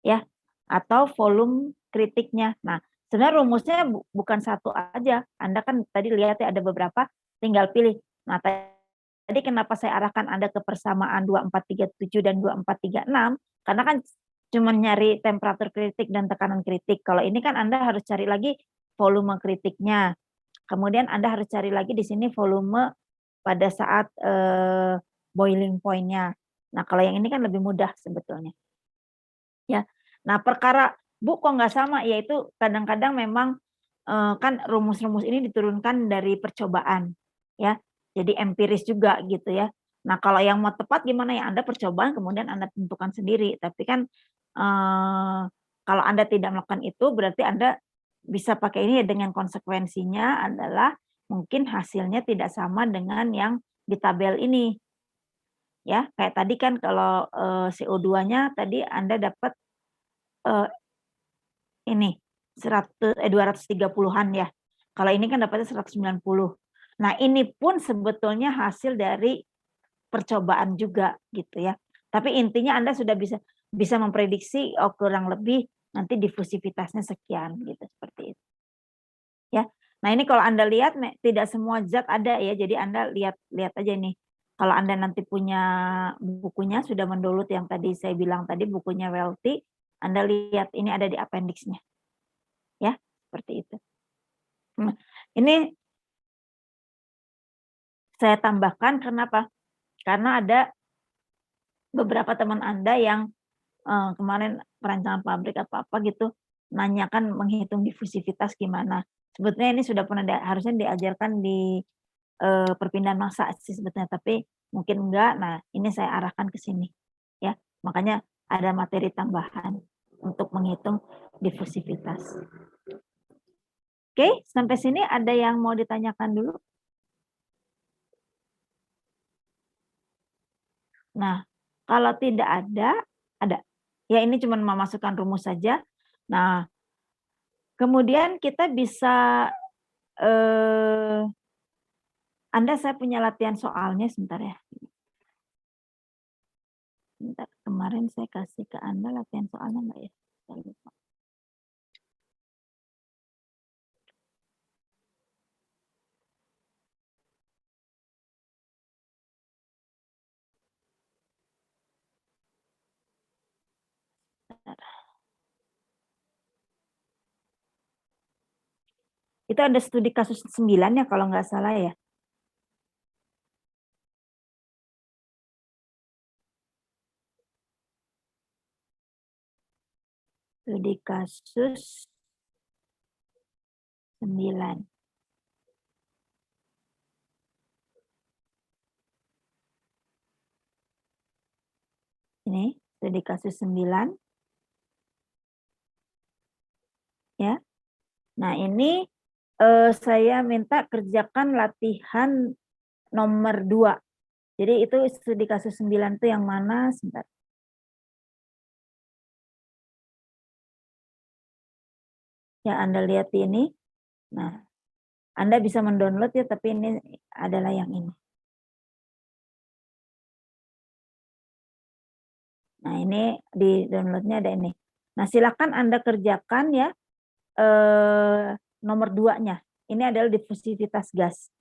ya, atau volume kritiknya. Nah, sebenarnya rumusnya bukan satu aja. Anda kan tadi lihat ya ada beberapa, tinggal pilih. Nah, tadi kenapa saya arahkan Anda ke persamaan 2437 dan 2436? Karena kan cuma nyari temperatur kritik dan tekanan kritik. Kalau ini kan Anda harus cari lagi volume kritiknya. Kemudian Anda harus cari lagi di sini volume pada saat boiling point-nya. Nah, kalau yang ini kan lebih mudah sebetulnya. Ya. Nah, perkara Bu kok nggak sama, yaitu kadang-kadang memang kan rumus-rumus ini diturunkan dari percobaan, ya. Jadi empiris juga gitu ya. Nah, kalau yang mau tepat gimana ya, Anda percobaan kemudian Anda tentukan sendiri. Tapi kan kalau Anda tidak melakukan itu berarti Anda bisa pakai ini dengan konsekuensinya adalah mungkin hasilnya tidak sama dengan yang di tabel ini. Ya, kayak tadi kan kalau CO2-nya tadi Anda dapat ini 230-an ya. Kalau ini kan dapatnya 190. Nah, ini pun sebetulnya hasil dari percobaan juga gitu ya. Tapi intinya Anda sudah bisa memprediksi kurang lebih nanti difusivitasnya sekian gitu, seperti itu. Ya. Nah, ini kalau Anda lihat tidak semua zat ada ya. Jadi Anda lihat aja nih. Kalau Anda nanti punya bukunya sudah mendownload yang tadi saya bilang tadi, bukunya Welty, Anda lihat ini ada di appendix-nya. Ya, seperti itu. Nah, ini saya tambahkan kenapa? Karena ada beberapa teman Anda yang kemarin perancangan pabrik apa-apa gitu, nanyakan menghitung difusivitas gimana. Sebetulnya ini sudah pernah harusnya diajarkan di perpindahan massa sih sebetulnya, tapi mungkin enggak. Nah, ini saya arahkan ke sini. Ya, makanya ada materi tambahan untuk menghitung difusivitas. Oke, sampai sini ada yang mau ditanyakan dulu? Nah, kalau tidak ada. Ya ini cuma memasukkan rumus saja. Nah, kemudian kita bisa, Anda saya punya latihan soalnya sebentar ya. Sebentar, kemarin saya kasih ke Anda latihan soalnya enggak ya? Saya lupa. Itu ada studi kasus 9 ya kalau nggak salah ya. Studi kasus 9. Ini studi kasus 9. Ya. Nah, ini saya minta kerjakan latihan nomor 2. Jadi itu studi kasus 9 itu yang mana? Sebentar. Ya, Anda lihat ini. Nah, Anda bisa mendownload ya, tapi ini adalah yang ini. Nah, ini di downloadnya ada ini. Nah, silakan Anda kerjakan ya nomor 2-nya. Ini adalah difusivitas gas.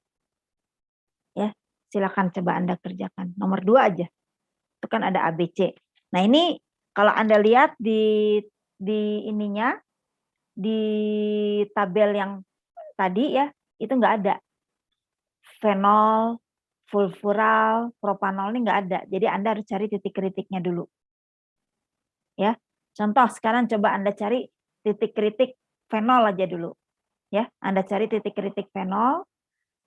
Ya, silakan coba Anda kerjakan. Nomor 2 aja. Itu kan ada ABC. Nah, ini kalau Anda lihat di ininya, di tabel yang tadi ya, itu nggak ada. Fenol, fulfural, propanol ini nggak ada. Jadi Anda harus cari titik kritiknya dulu. Ya, contoh sekarang coba Anda cari titik kritik fenol aja dulu. Ya, Anda cari titik kritik fenol.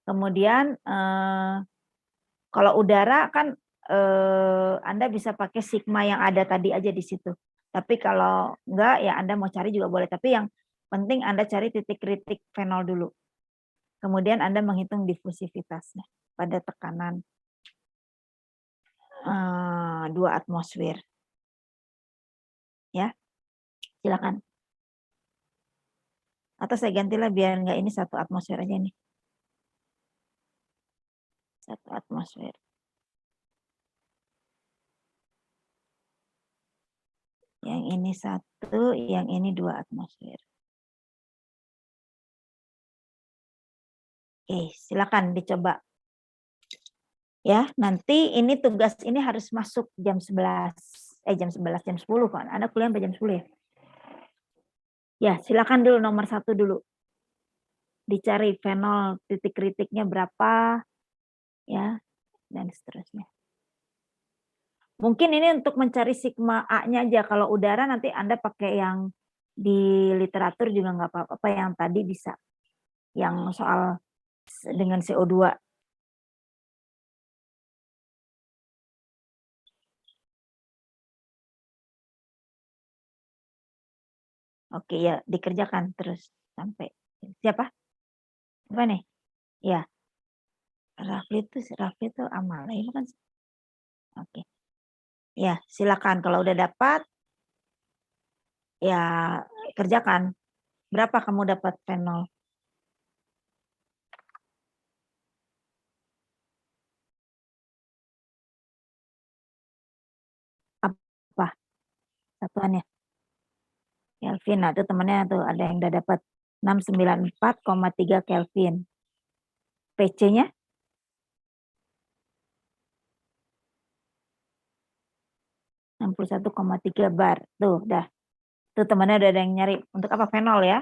Kemudian kalau udara kan Anda bisa pakai sigma yang ada tadi aja di situ. Tapi kalau enggak ya Anda mau cari juga boleh. Tapi yang penting Anda cari titik kritik fenol dulu. Kemudian Anda menghitung difusivitasnya pada tekanan 2 atmosfer. Ya, silakan. Atau saya gantilah biar enggak ini 1 atmosfer aja nih. 1 atmosfer. Yang ini 1, yang ini 2 atmosfer. Oke, silakan dicoba. Ya, nanti ini tugas ini harus masuk jam 11. Jam 11, jam 10 kan. Anda kuliah sampai jam 10 ya? Ya, silakan dulu nomor 1 dulu. Dicari fenol titik kritiknya berapa, ya, dan seterusnya. Mungkin ini untuk mencari sigma A-nya aja. Kalau udara nanti Anda pakai yang di literatur juga nggak apa-apa, yang tadi bisa. Yang soal dengan CO2. Oke, ya, dikerjakan terus sampai. Siapa? Apa nih? Ya, Rafli itu amal. Ini kan. Oke. Ya, silakan kalau udah dapat ya kerjakan. Berapa kamu dapat fenol? Apa? Satuannya? Kelvin. Nah, itu temannya tuh ada yang udah dapat 694,3 Kelvin. PC-nya? 61,3 bar. Tuh, dah. Tuh temannya udah ada yang nyari. Untuk apa? Fenol ya.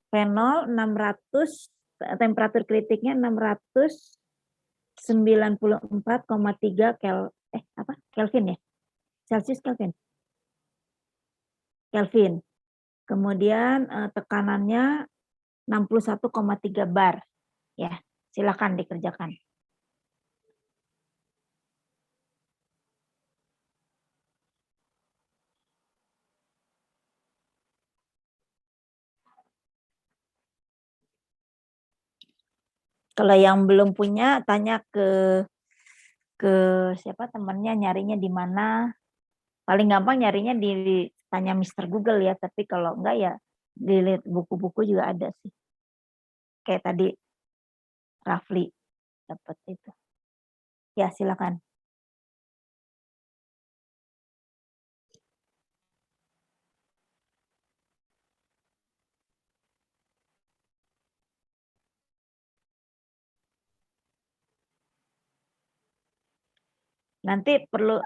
Fenol 600, temperatur kritiknya 694,3 Kelvin ya? Celsius Kelvin. Kelvin. Kemudian tekanannya 61,3 bar. Ya, silakan dikerjakan. Kalau yang belum punya, tanya ke siapa temannya, nyarinya di mana. Paling gampang nyarinya tanya Mister Google ya, tapi kalau enggak ya dilihat buku-buku juga ada sih. Kayak tadi Rafli dapat itu. Ya, silakan. Nanti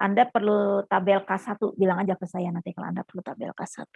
Anda perlu tabel K1, bilang aja ke saya nanti kalau Anda perlu tabel K1.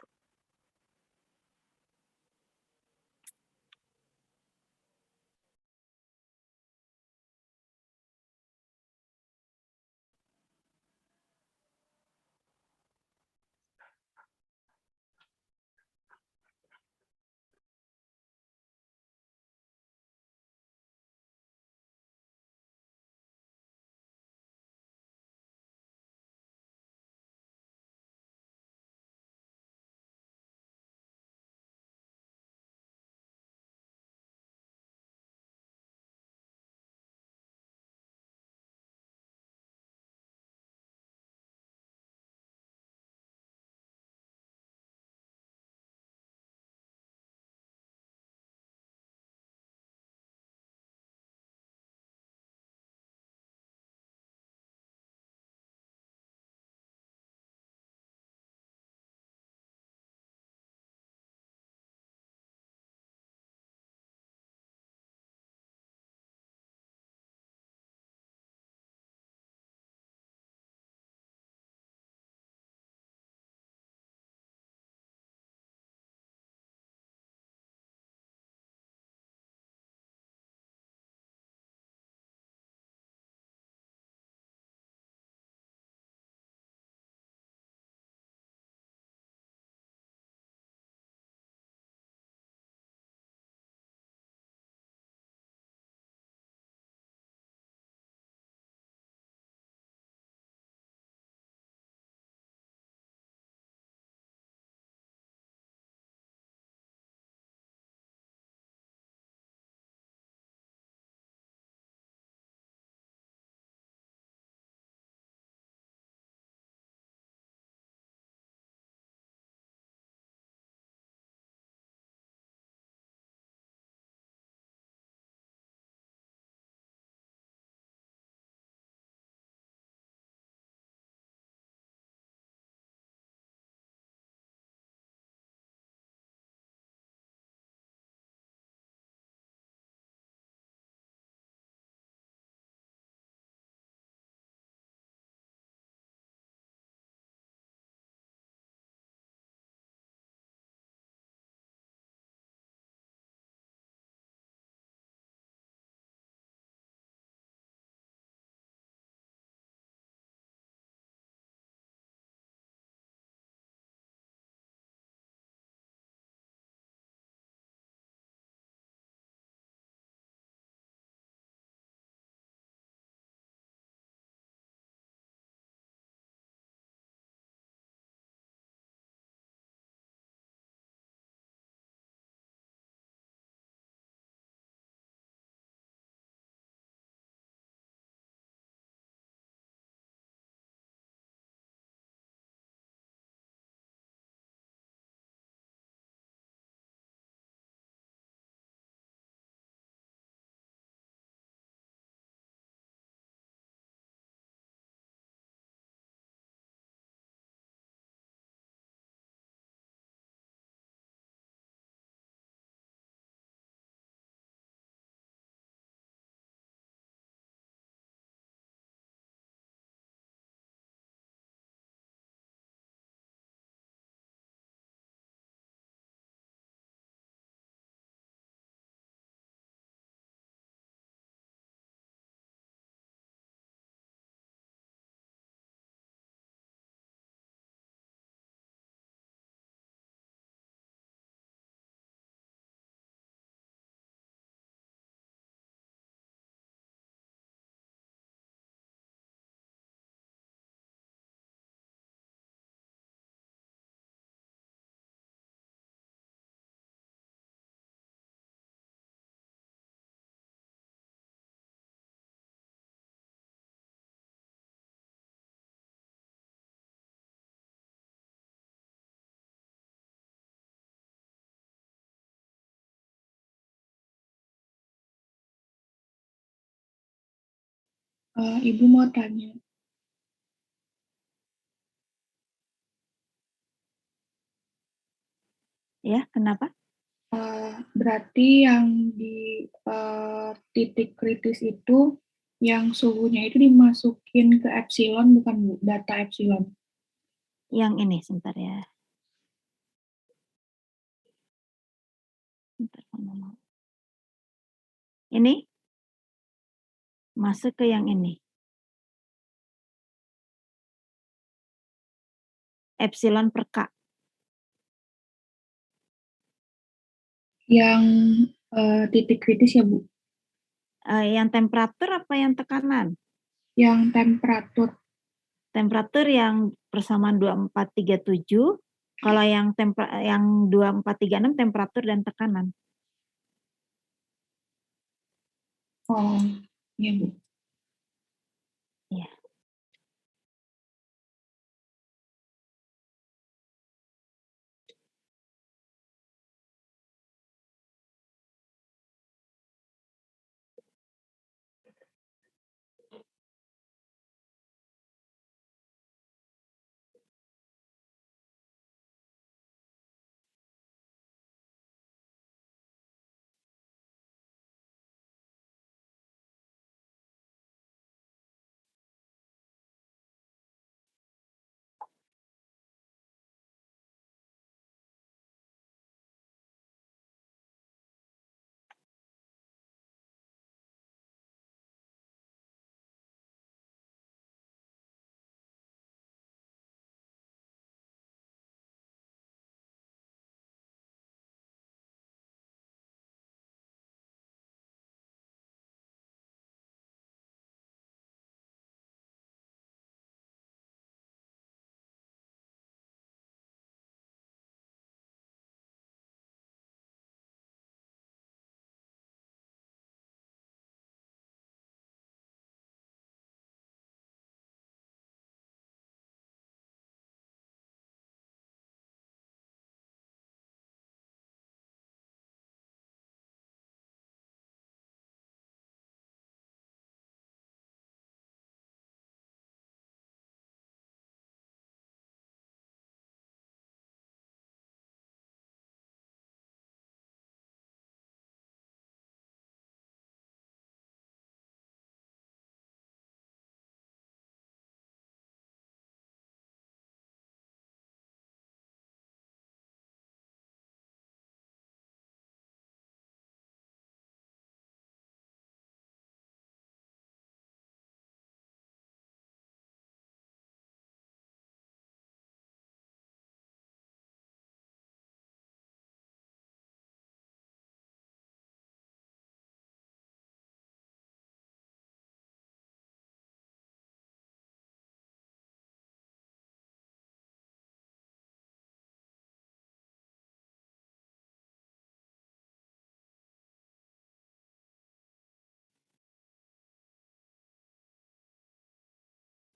Ibu mau tanya, Ya, kenapa? berarti yang di titik kritis itu, yang suhunya itu dimasukin ke epsilon, bukan Bu? Data epsilon. Yang ini, sebentar ya. Sebentar, ngomong. Ini masuk ke yang ini. Epsilon per K. Yang titik kritis ya Bu? Yang temperatur apa yang tekanan? Yang temperatur. Temperatur yang persamaan 2437. Kalau yang 2436 temperatur dan tekanan. Oh, iya Bu. Ya.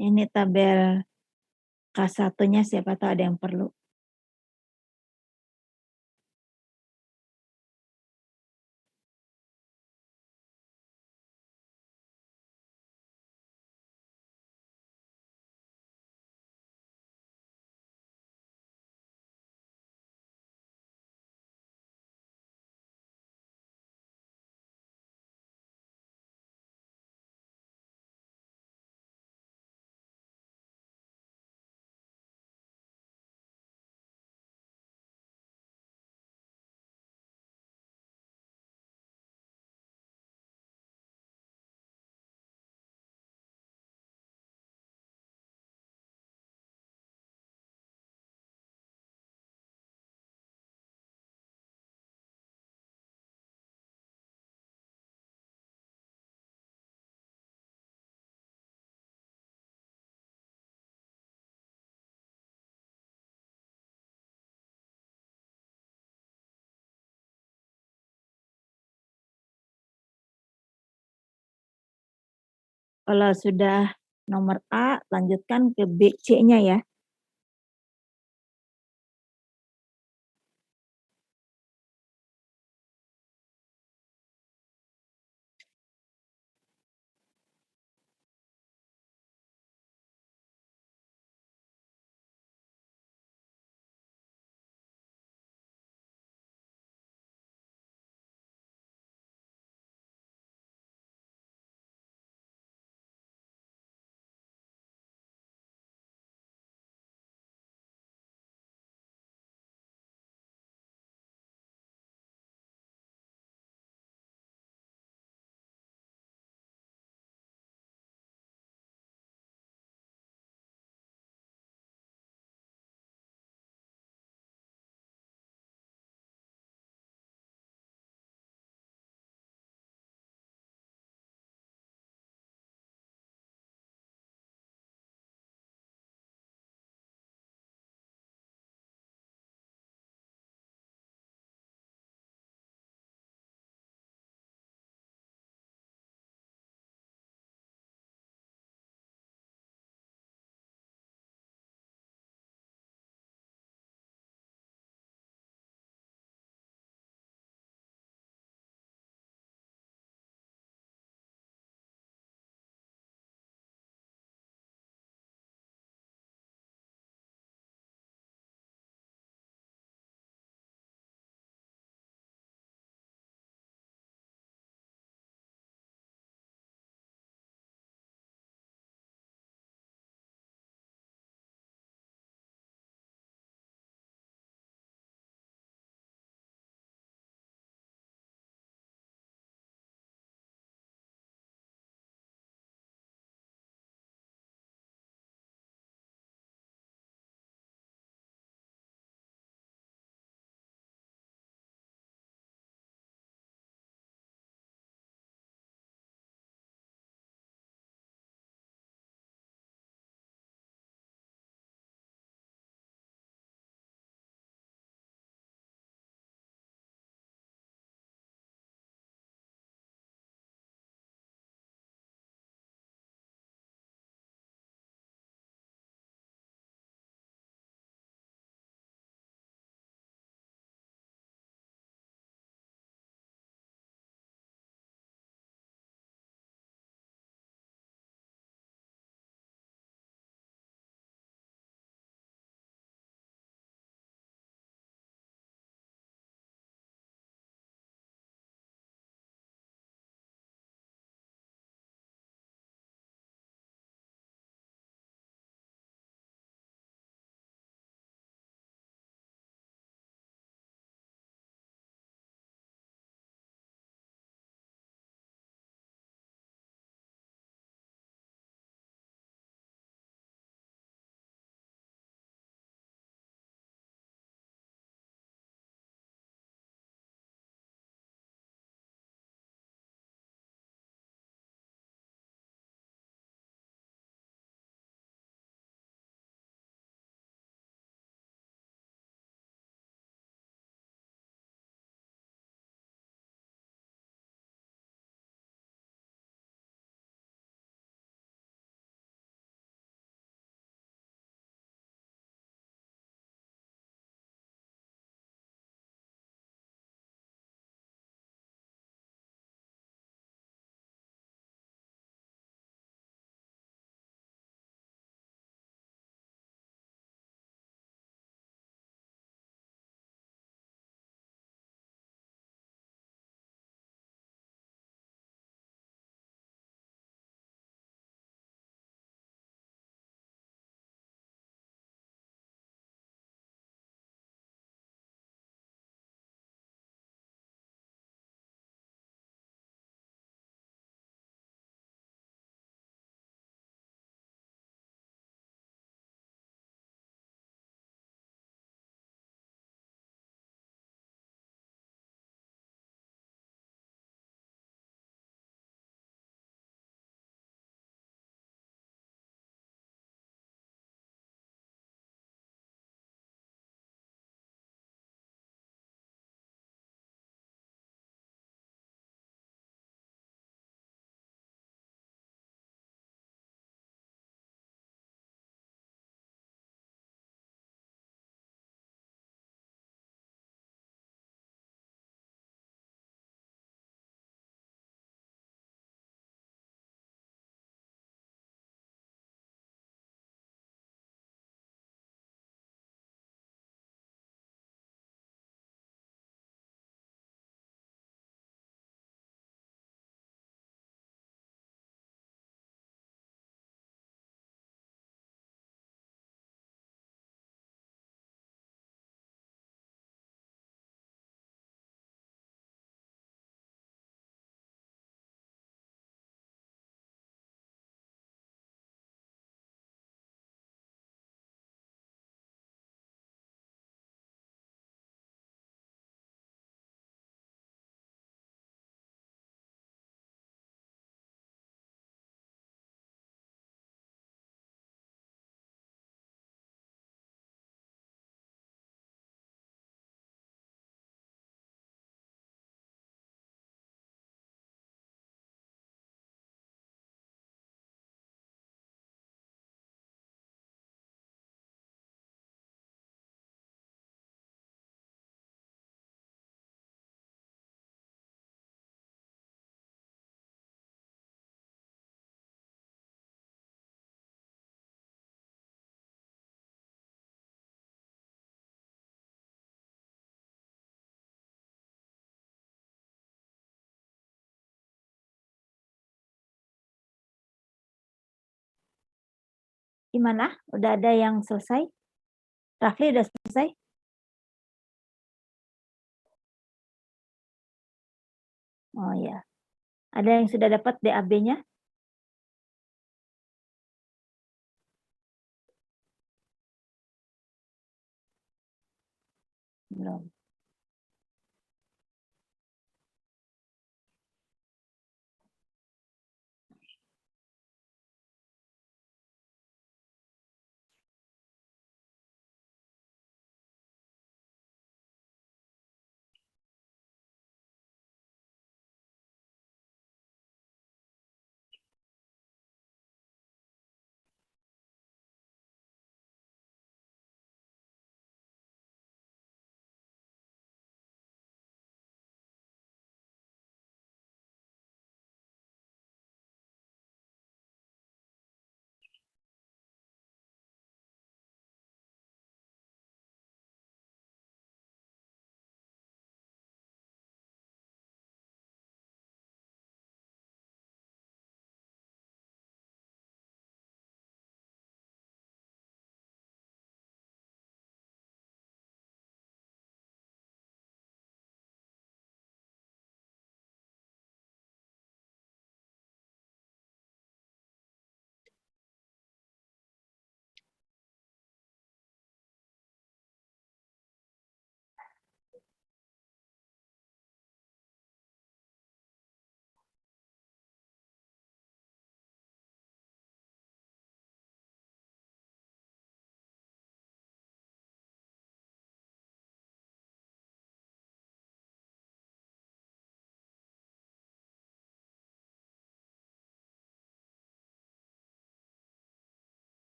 Ini tabel K1-nya, siapa tahu ada yang perlu. Kalau sudah nomor A, lanjutkan ke B, C-nya ya. Gimana? Udah ada yang selesai? Rafli udah selesai? Oh ya. Ada yang sudah dapat DAB-nya? Belum.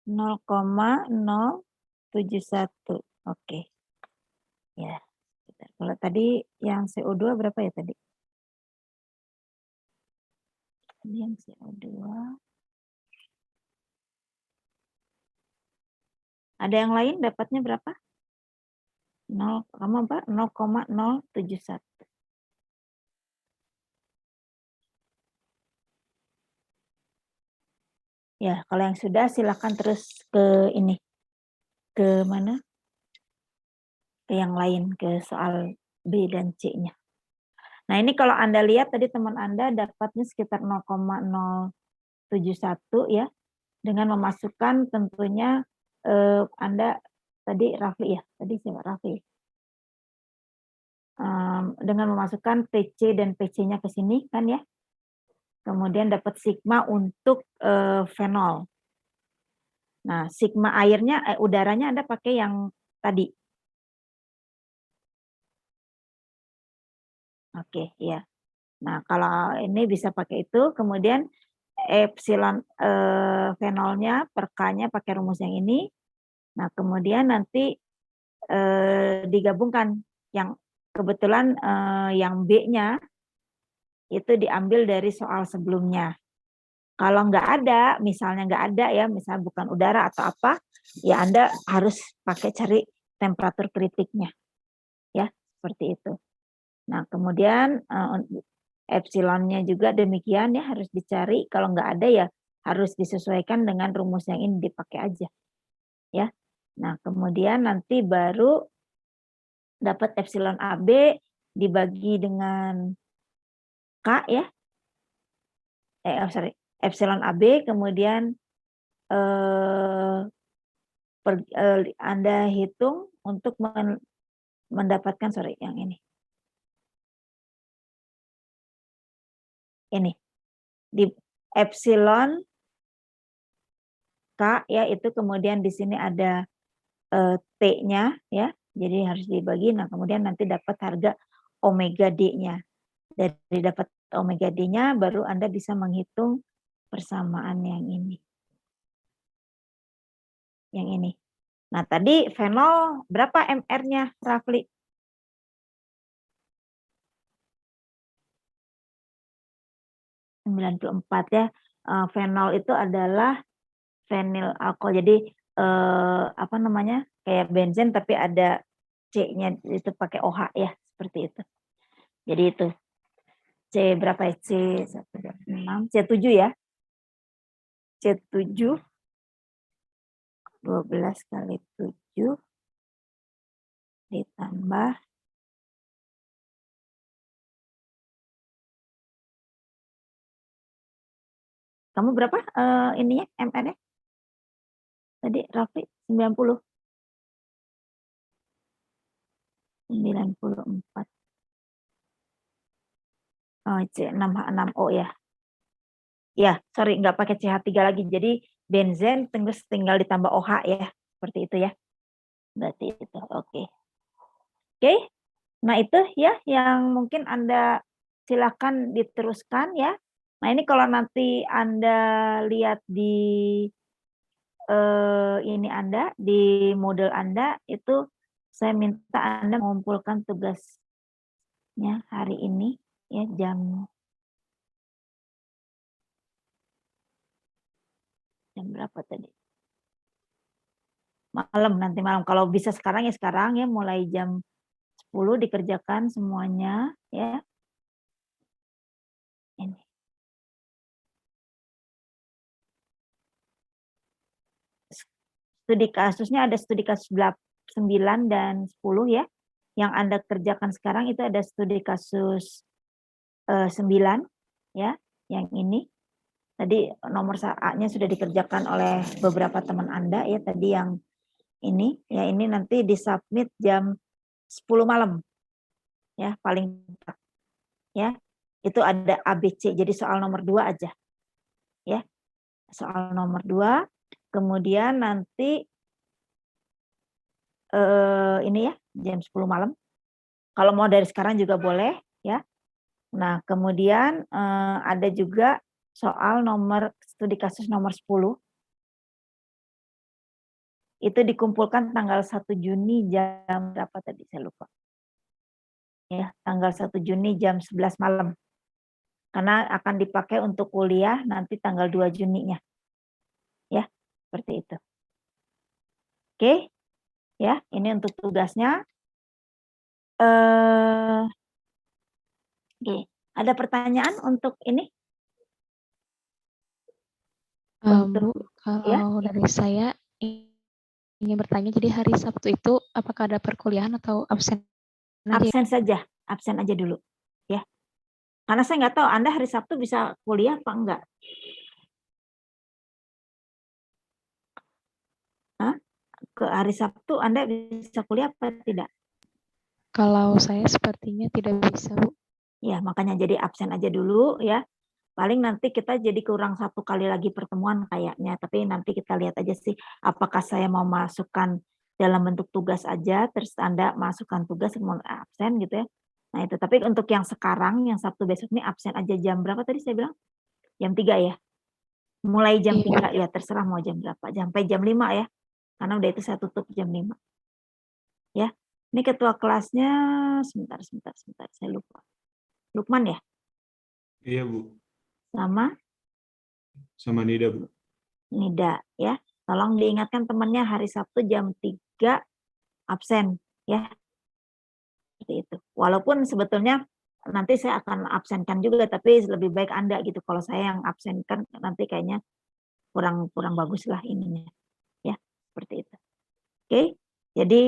Nol koma 071. Oke. Ya. Kalau tadi yang CO2 berapa ya tadi? Tadi yang CO2. Ada yang lain dapatnya berapa? 0,071. Ya, kalau yang sudah silakan terus ke ini. Ke mana? Ke yang lain, ke soal B dan C-nya. Nah, ini kalau Anda lihat tadi teman Anda dapatnya sekitar 0,071 ya. Dengan memasukkan tentunya Anda tadi Rafli ya. Tadi siapa Rafli? Dengan memasukkan PC dan PC-nya ke sini kan ya. Kemudian dapat sigma untuk fenol. Nah, sigma airnya, udaranya Anda pakai yang tadi. Oke, ya. Nah, kalau ini bisa pakai itu, kemudian epsilon fenolnya per K-nya pakai rumus yang ini. Nah, kemudian nanti digabungkan yang kebetulan yang B-nya itu diambil dari soal sebelumnya. Kalau nggak ada, misalnya nggak ada ya, misalnya bukan udara atau apa, ya Anda harus pakai cari temperatur kritiknya. Ya, seperti itu. Nah, kemudian epsilonnya juga demikian ya, harus dicari. Kalau nggak ada ya harus disesuaikan dengan rumus yang ini dipakai aja. Ya. Nah, kemudian nanti baru dapat epsilon AB dibagi dengan K ya. Epsilon AB kemudian Anda hitung untuk mendapatkan yang ini. Ini di epsilon K ya, itu kemudian di sini ada T-nya ya. Jadi harus dibagi. Nah, kemudian nanti dapat harga omega D-nya. Dari dapat omega D-nya baru Anda bisa menghitung persamaan yang ini. Yang ini. Nah, tadi fenol berapa MR-nya, Rafli? (94) ya. Fenol itu adalah fenyl alkohol. Jadi apa namanya? Kayak benzen tapi ada C-nya itu pakai OH ya, seperti itu. Jadi itu. C berapa ya? C6, C7 ya. C7 12 kali 7 ditambah kamu berapa ininya MR-nya? Tadi Raffi 90. 94. Oh, C6H6O ya. Ya, sorry, nggak pakai CH3 lagi. Jadi benzen tinggal ditambah OH ya. Seperti itu ya. Berarti itu. Oke. Oke. Nah, itu ya yang mungkin Anda silakan diteruskan ya. Nah, ini kalau nanti Anda lihat di ini Anda, di model Anda, itu saya minta Anda mengumpulkan tugasnya hari ini ya jam berapa tadi? Malam, nanti malam. Kalau bisa sekarang ya sekarang ya, mulai jam 10 dikerjakan semuanya ya. Ini. Studi kasusnya ada studi kasus 9 dan 10 ya. Yang Anda kerjakan sekarang itu ada studi kasus 9 ya, yang ini. Tadi nomor A-nya sudah dikerjakan oleh beberapa teman Anda ya, tadi yang ini ya, ini nanti disubmit jam 10 malam. Ya, paling cepat. Ya. Itu ada ABC. Jadi soal nomor 2 aja. Ya. Soal nomor 2, kemudian nanti ini ya, jam 10 malam. Kalau mau dari sekarang juga boleh ya. Nah, kemudian ada juga soal nomor studi kasus nomor 10. Itu dikumpulkan tanggal 1 Juni jam berapa tadi saya lupa. Ya, tanggal 1 Juni jam 11 malam. Karena akan dipakai untuk kuliah nanti tanggal 2 Juninya. Ya, seperti itu. Oke. Ya, ini untuk tugasnya. Oke. Ada pertanyaan untuk ini? Bu, ya, kalau dari saya ingin bertanya, jadi hari Sabtu itu apakah ada perkuliahan atau absen aja? absen saja, absen aja dulu, ya. Karena saya nggak tahu Anda hari Sabtu bisa kuliah apa enggak. Hah? Ke hari Sabtu Anda bisa kuliah apa tidak? Kalau saya sepertinya tidak bisa, Bu. Ya, makanya jadi absen aja dulu ya. Paling nanti kita jadi kurang 1 kali lagi pertemuan kayaknya, tapi nanti kita lihat aja sih apakah saya mau masukkan dalam bentuk tugas aja, terus Anda masukkan tugas mau absen gitu ya. Nah itu, tapi untuk yang sekarang, yang Sabtu besok ini absen aja jam berapa tadi saya bilang? Jam 3 ya? Mulai jam 3 ya, terserah mau jam berapa, sampai jam 5 ya. Karena udah itu saya tutup jam 5. Ya, ini ketua kelasnya, sebentar, saya lupa. Lukman ya? Iya, Bu. Sama Nida, Bu. Nida ya. Tolong diingatkan temannya hari Sabtu jam 3 absen ya. Seperti itu. Walaupun sebetulnya nanti saya akan absenkan juga, tapi lebih baik Anda gitu. Kalau saya yang absenkan nanti kayaknya kurang bagus lah ininya. Ya, seperti itu. Oke. Jadi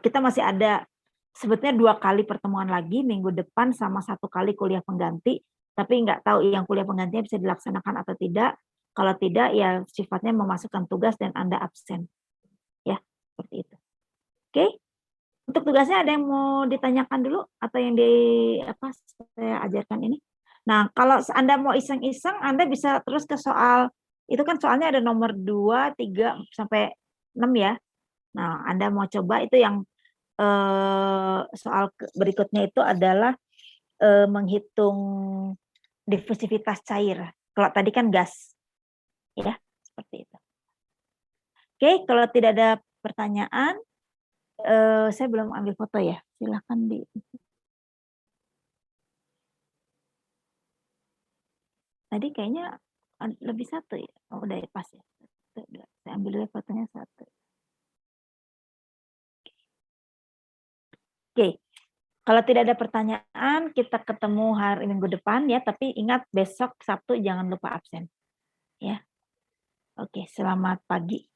kita masih ada sebetulnya 2 kali pertemuan lagi minggu depan sama 1 kali kuliah pengganti, tapi nggak tahu yang kuliah penggantinya bisa dilaksanakan atau tidak. Kalau tidak ya sifatnya memasukkan tugas dan Anda absen. Ya, seperti itu. Oke. Untuk tugasnya ada yang mau ditanyakan dulu atau yang saya ajarkan ini? Nah, kalau Anda mau iseng-iseng Anda bisa terus ke soal itu kan soalnya ada nomor 2, 3 sampai 6 ya. Nah, Anda mau coba itu yang soal berikutnya itu adalah menghitung difusivitas cair. Kalau tadi kan gas, ya seperti itu. Oke, kalau tidak ada pertanyaan, saya belum ambil foto ya. Silahkan di. Tadi kayaknya lebih satu ya. Oh, udah ya, pas ya. Saya ambil dulu fotonya satu. Oke. Kalau tidak ada pertanyaan, kita ketemu hari Minggu depan ya. Tapi ingat besok Sabtu jangan lupa absen. Ya. Oke, selamat pagi.